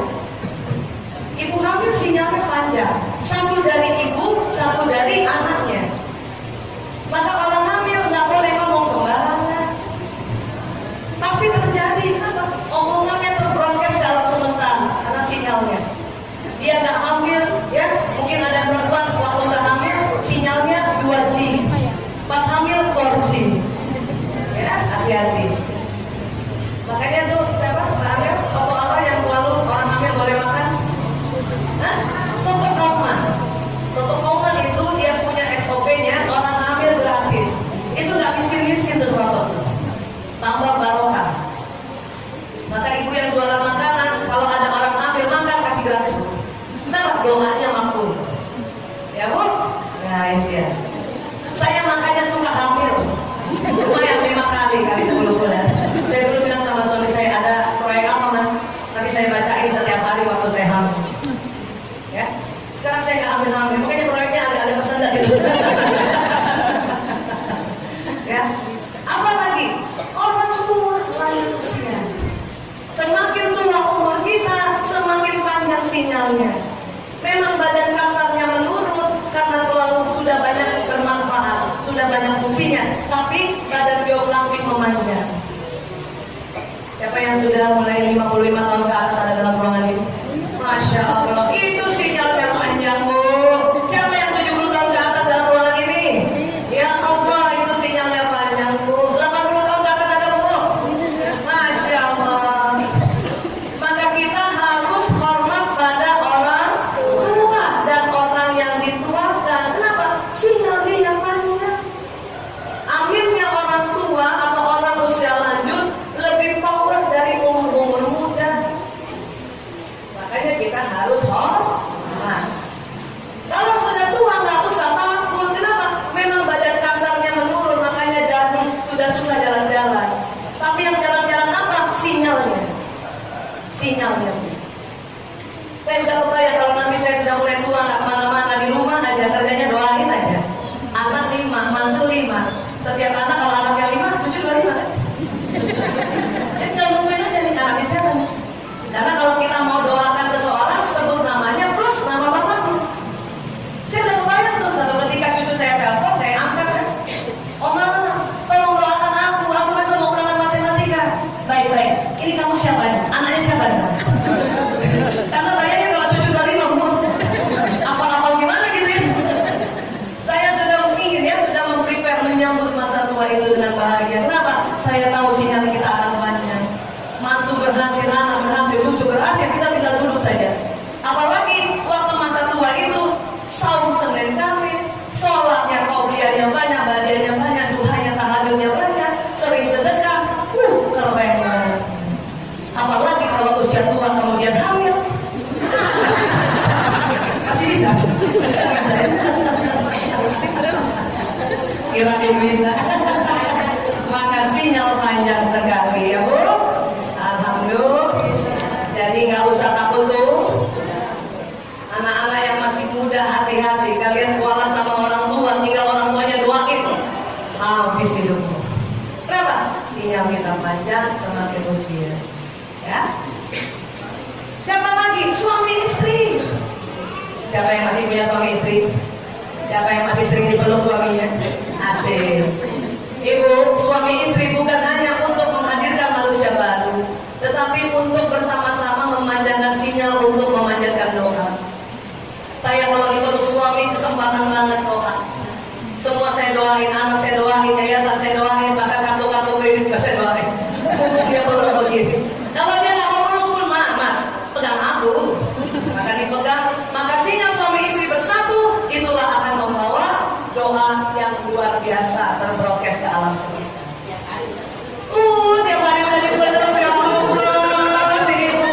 Ibu hamil sinyalnya panjang. Satu dari ibu, satu dari anaknya. Maka orang hamil nggak boleh ngomong sembarangan. Pasti terjadi apa? Omongannya terbroadcast dalam semesta karena sinyalnya. Dia nggak hamil, ya mungkin ada perempuan waktu nggak hamil sinyalnya 2G, pas hamil 4G. Ya hati-hati. Makanya tuh siapa? Ada soto apa yang selalu orang hamil boleh makan? Hah? Soto Kauman. Soto Kauman itu dia punya SOP-nya, orang hamil gratis. Itu nggak miskin-miskin tuh soto. Tambah barokah. Maka ibu yang jualan makanan, kalau ada orang hamil makan kasih gratis. Ntar doanya makbul. Ya Bu? Nah itu ya. Saya makanya suka hamil. kali 10 bulan. Saya dulu bilang sama suami saya, ada proyek apa mas? Nanti saya bacain setiap hari waktu saya hamil. Ya, sekarang saya nggak hamil, makanya proyeknya agak tersendat gitu. Ya, apa lagi? Orang tua manusia. Semakin tua umur kita, semakin panjang sinyalnya. Memang badan kasarnya menurun karena terlalu sudah banyak bermanfaat, sudah banyak fungsinya. Tapi badan bioplastik memanjang. Siapa yang sudah mulai 55 tahun ke atas ada dalam ruangan ini? Masya Allah, itu sinyalnya panjang bu. Siapa yang 70 tahun ke atas dalam ruangan ini? Ya Allah, itu sinyalnya panjang bu. 80 tahun ke atas ada bu? Masya Allah. Maka kita harus hormat pada orang tua dan orang yang dituakan. Kenapa? Sinyalnya yang panjang. Akhirnya orang tua atau orang usia lanjut lebih power dari umur muda. Makanya kita harus hormat. Kalau sudah tua nggak usah takut. Kenapa? Memang badan kasarnya menurun, makanya jantung sudah susah jalan-jalan. Tapi yang jalan-jalan apa? Sinyalnya. Sinyalnya. Saya udah kebayang kalau nanti saya sudah mulai tua nggak kemana-mana, di rumah aja kerjanya doain aja. Anak 5, mantu 5. Setiap anak kalau anaknya 5, cucu 25 kan? Saya tinggal nungguin aja nih anaknya siapa nih. Karena kalau kita mau doakan seseorang, sebut namanya plus nama bapaknya. Saya udah kebayang tuh, satu ketika cucu saya telepon, saya angkat kan. Oh mama, tolong doakan aku besok mau ulangan matematika. Baik-baik, ini kamu siapa nih? Anaknya siapa nih? Karena bayangin kalau cucu 25 umur, apa-apa gimana gitu ya. Saya sudah ingin ya, sudah memprepare menyambut masa tua itu dengan bahagia. Kenapa? Saya tahu sinyal kita akan panjang. Mantu berhasil, anak berhasil, cucu berhasil, kita tinggal duduk saja. Apalagi waktu masa tua itu, saum Senin Kamis, sholatnya, qobliyahnya banyak, badiahnya banyak, duhanya, tahajudnya banyak, sering sedekah, keren banget. Apalagi kalau usia tua kemudian hamil. Masih bisa? Kirain bisa. Maka sinyal panjang sekali ya bu. Alhamdulillah. Jadi nggak usah takut tuh. Anak-anak yang masih muda hati-hati. Kalian sekolah sama orang tua, tinggal orang tuanya doain. Habis hidupmu. Kenapa? Sinyal kita panjang semakin usia. Ya. Siapa lagi? Suami istri. Siapa yang masih punya suami istri? Siapa yang masih sering dipeluk suaminya? Asik. Ibu, suami istri bukan hanya untuk menghadirkan manusia baru, tetapi untuk bersama-sama memanjangkan sinyal untuk memanjatkan doa. Saya kalau dipeluk suami kesempatan banget doa. Semua saya doain, anak saya doain, yayasan saya doain, bahkan kartu-kartu kredit juga saya doain. Dia perlu begitu. Kalau dia nggak mau peluk pun, mas, pegang aku. Maka dipegang, maka sinyal suami istri bersatu itulah akan membawa doa yang luar biasa terbrokes ke alam semesta. Tiap hari udah dipeluk ya Allah, si ibu.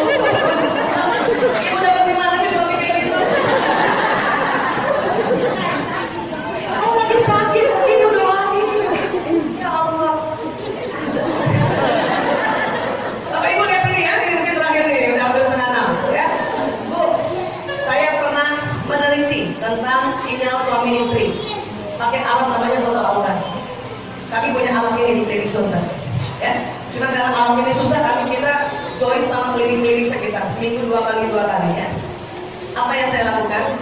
Ibu dapat di mana sih suami kayak gitu? Aku lagi sakit, ibu doain. Ya Allah. Bapak ibu lihat ini ya, ini mungkin terakhir nih, udah 5:30 ya. Bu, saya pernah meneliti tentang sinyal suami istri. Pakai alat namanya foto aura. Kami punya alat ini di klinik Sunda. Ya, cuma karena alat ini susah, kita join sama klinik-klinik sekitar seminggu 2 kali ya. Apa yang saya lakukan?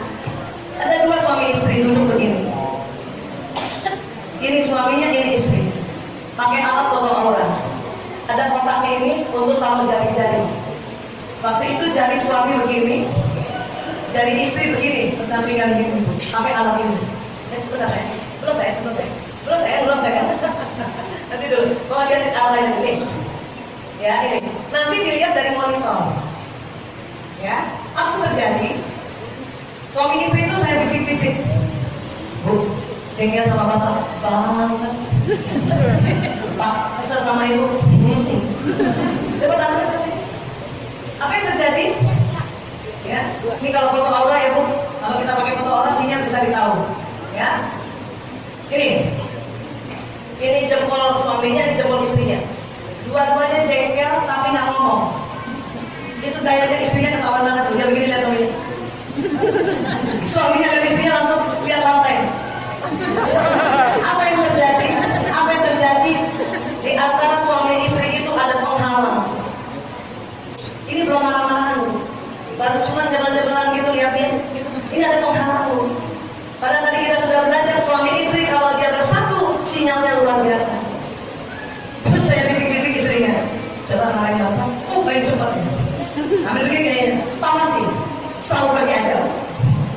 Ada 2 suami istri duduk begini. Ini suaminya, ini istri. Pakai alat foto aura. Ada kotaknya ini untuk taruh jari-jari. Waktu itu jari suami begini, jari istri begini, berdampingan begini. Pakai alat ini. Sebentar saya, belum saya. Nanti dulu, mau lihat alat yang ini. Ya ini, nanti dilihat dari monitor. Ya, apa terjadi? Suami istri itu saya bisik-bisik. Bu, jengkel sama bapak banget. Pak, kesel sama ibu. Coba tanya ke sini. Apa yang terjadi? Ya, ini kalau foto aura ya bu, kalau kita pakai foto aura sinyal bisa ditahu. Ya, ini Ini jempol suaminya, ini jempol istrinya. Dua-duanya jengkel tapi nggak ngomong. Itu gayanya istrinya ketahuan banget. Dia begini lihat suaminya. Suaminya lihat istrinya langsung lihat lantai. Apa yang terjadi? Apa yang terjadi? Di antara suami istri itu ada penghalang. Ini belum marah-marahan, baru cuma jalan-jalan gitu lihatin. Ini ada penghalang. Pada tadi kita sudah belajar suami istri kalau dia bersatu sinyalnya luar biasa. Terus saya bisik-bisik istrinya, coba marahin bapak. Paling cepat ya. Ambil begini kayaknya, Pak masih selalu pergi aja.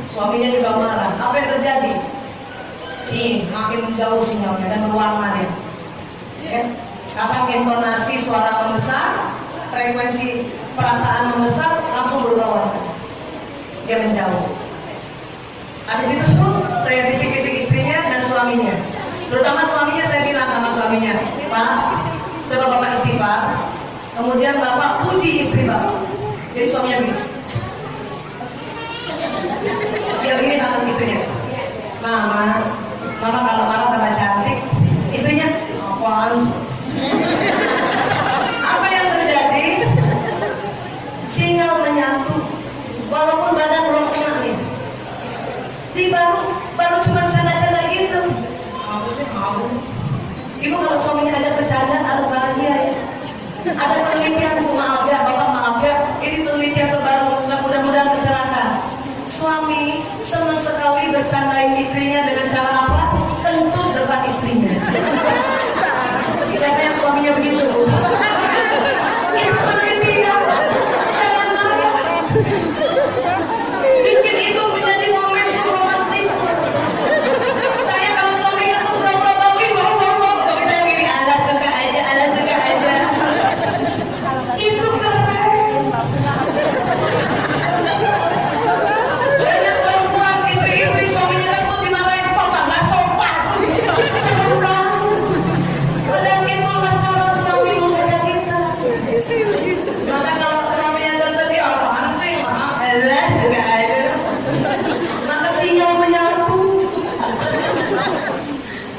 Suaminya juga marah. Apa yang terjadi? Makin menjauh sinyalnya dan berwarna dia. Ya. Kapan intonasi suara membesar, frekuensi perasaan membesar, langsung berubah warna. Dia menjauh. Habis itu pun saya bisik-bisik istrinya dan suaminya. Terutama suaminya, saya bilang sama suaminya, Pak, coba bapak istighfar. Kemudian bapak puji istri bapak. Jadi suaminya begini. Dia begini sama istrinya. Mama kalau marah tambah cantik. Istrinya, apaan? Apa yang terjadi? Sinyal menyatu. Walaupun badan belum kena nih. Di baru cuma canda-canda gitu. Aku sih mau. Ibu kalau suaminya ada bercanda, ada bahagia ya. Ada penelitian, maaf ya, bapak maaf ya. Ini penelitian terbaru, mudah-mudahan kecelakaan. Suami senang sekali bercandain istrinya dengan cara apa? Tentu depan istrinya. Katanya suaminya begitu. Itu penelitian. Jangan marah. Bikin itu menjadi momentum romantis. Saya kalau suaminya tuh berobrobawi, suami saya begini, ada suka aja. Itu keren. Banyak perempuan istri-istri suaminya tuh dimarahin, papa nggak sopan. Padahal itu kan cara suami menjaga kita. Maka kalau suaminya terjadi apaan sih? Maaf, suka aja. Maka sinyal menyatu.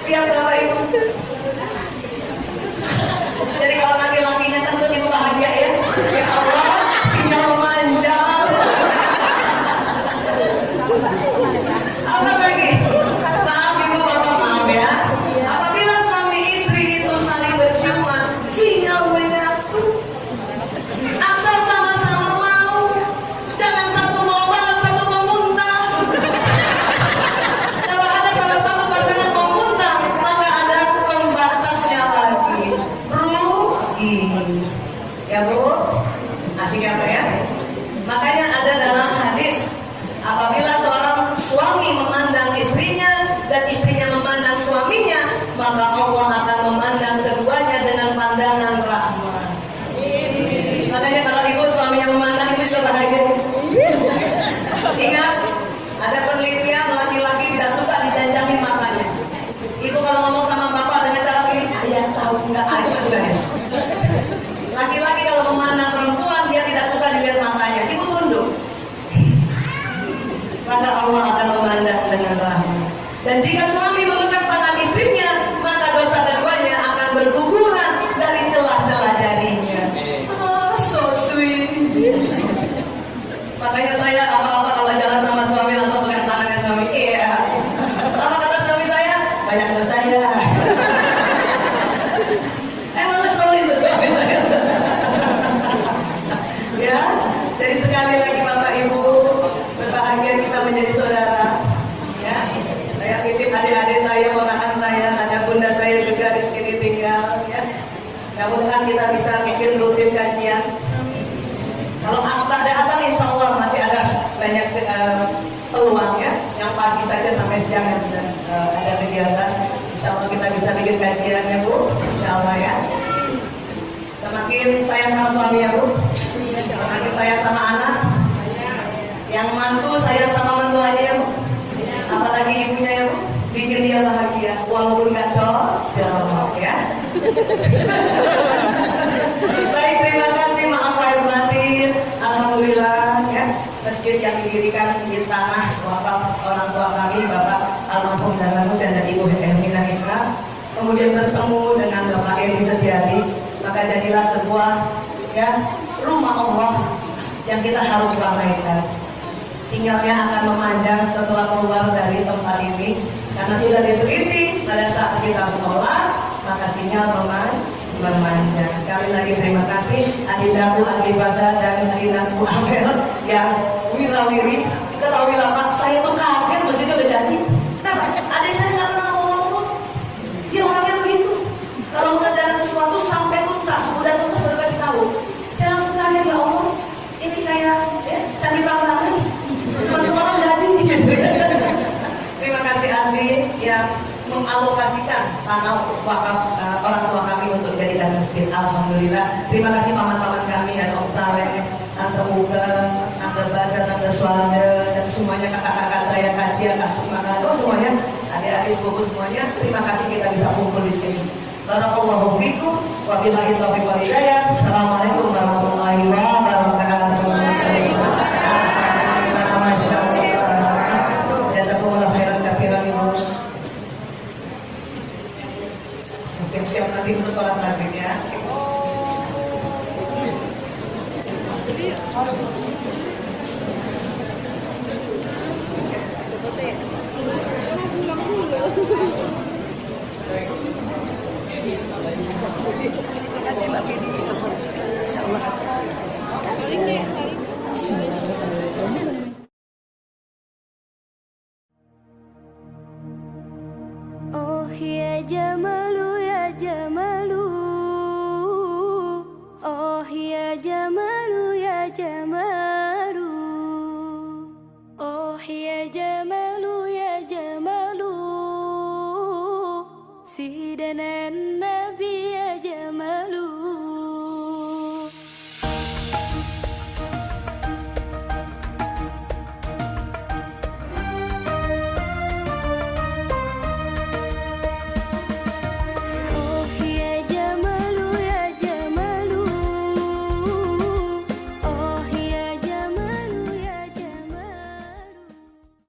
Biar bapak ibu. Jadi kalau nanti lakinya tentu ibu bahagia ya. Ya Allah, sinyal manjang. Apa lagi? Maaf ibu bapak, maaf ya. Apabila suami istri itu saling berciuman, sinyal menyatu. Asal sama-sama mau. Jangan satu mau banget, satu mau muntah. Kalau ada salah satu pasangan mau muntah, maka ada pembatasnya lagi. Rugi. Ya Bu, asik apa ya? Makanya ada dalam hadis, apabila seorang suami memandang istrinya dan istrinya memandang suaminya, maka Allah akan memandang keduanya dengan pandangan rahmat. Makanya kalau ibu suaminya memandang, ibu juga bahagia. Ingat, ada penelitian laki-laki tidak suka dijanjangin matanya. Ibu kalau ngomong sama bapak dengan cara begini, ayah tahu nggak, ayah sudah ya. Laki-laki kalau memandang perempuan, dia tidak suka dilihat matanya. Ibu tunduk. Maka Allah akan memandang dengan rahmat. Dan jika suami memegang tangan istrinya, maka dosa keduanya akan berguguran dari celah-celah jarinya. So sweet. Makanya saya apa-apa kalau jalan sama suami langsung pegang tangannya suami. Iya. Apa kata suami saya? Banyak dosa ya. Emang ngeselin tuh suami saya. Ya. Jadi sekali lagi Bapak Ibu, berbahagia kita menjadi saudara. Ya. Saya titip adik-adik saya, ponakan saya, ada bunda saya juga di sini tinggal. Ya. Mudah-mudahan kita bisa bikin rutin kajian. Kalau ada asal, insya Allah masih ada banyak peluang ya. Yang pagi saja sampai siang yang sudah ada kegiatan. Insya Allah kita bisa bikin kajiannya Bu. Insya Allah ya. Semakin sayang sama suami ya Bu. Semakin sayang sama anak. Yang mantu sayang sama mentuanya ya Bu. Apalagi ibunya ya Bu. Bikin dia bahagia walaupun nggak cocok ya. Baik, terima kasih, maaf lahir batin. Alhamdulillah ya, masjid yang didirikan di tanah wakaf orang tua kami Bapak almarhum dan Ibu Hermina Islam. Kemudian ingin bertemu dengan Bapak Edi Setiadi, maka jadilah sebuah rumah Allah yang kita harus ramaikan. Sinyalnya akan memanjang setelah keluar dari tempat ini, karena sudah diteliti pada saat kita sholat maka sinyal memanjang. Sekali lagi terima kasih Adidaku Adi Basa dan Adinaku Amel yang wirawiri. Ketahuilah Pak, saya tuh kaget mesinnya udah jadi. Nah, adik saya nggak pernah ngomong. Dia orangnya begitu. Kalau mengerjakan sesuatu sampai tuntas, udah tuntas udah kasih tahu. Saya langsung kaget, ya Allah, ini kayak candi Prambanan. Cuma semalam jadi. Terima kasih Adli yang mengalokasikan tanah wakaf orang tua kami untuk dijadikan masjid. Alhamdulillah. Terima kasih paman-paman kami dan Om Saleh, Tante Muga, Tante Badar, Tante Suanda, dan semuanya kakak-kakak saya, Kak Cia, Kak Sukma, semuanya, adik-adik sepupu semuanya. Terima kasih kita bisa kumpul di sini. Barakallahu fikum, wabillahi taufiq wal hidayah. Assalamualaikum warahmatullahi wabarakatuh. Jazakumullah khairan katsiran ibu. Siap-siap nanti untuk sholat maghrib ya. Oh ya Jamalu ya Jamalu, oh ya Jamalu ya Jamalu, oh ya Jamalu ya Jamalu, Sidana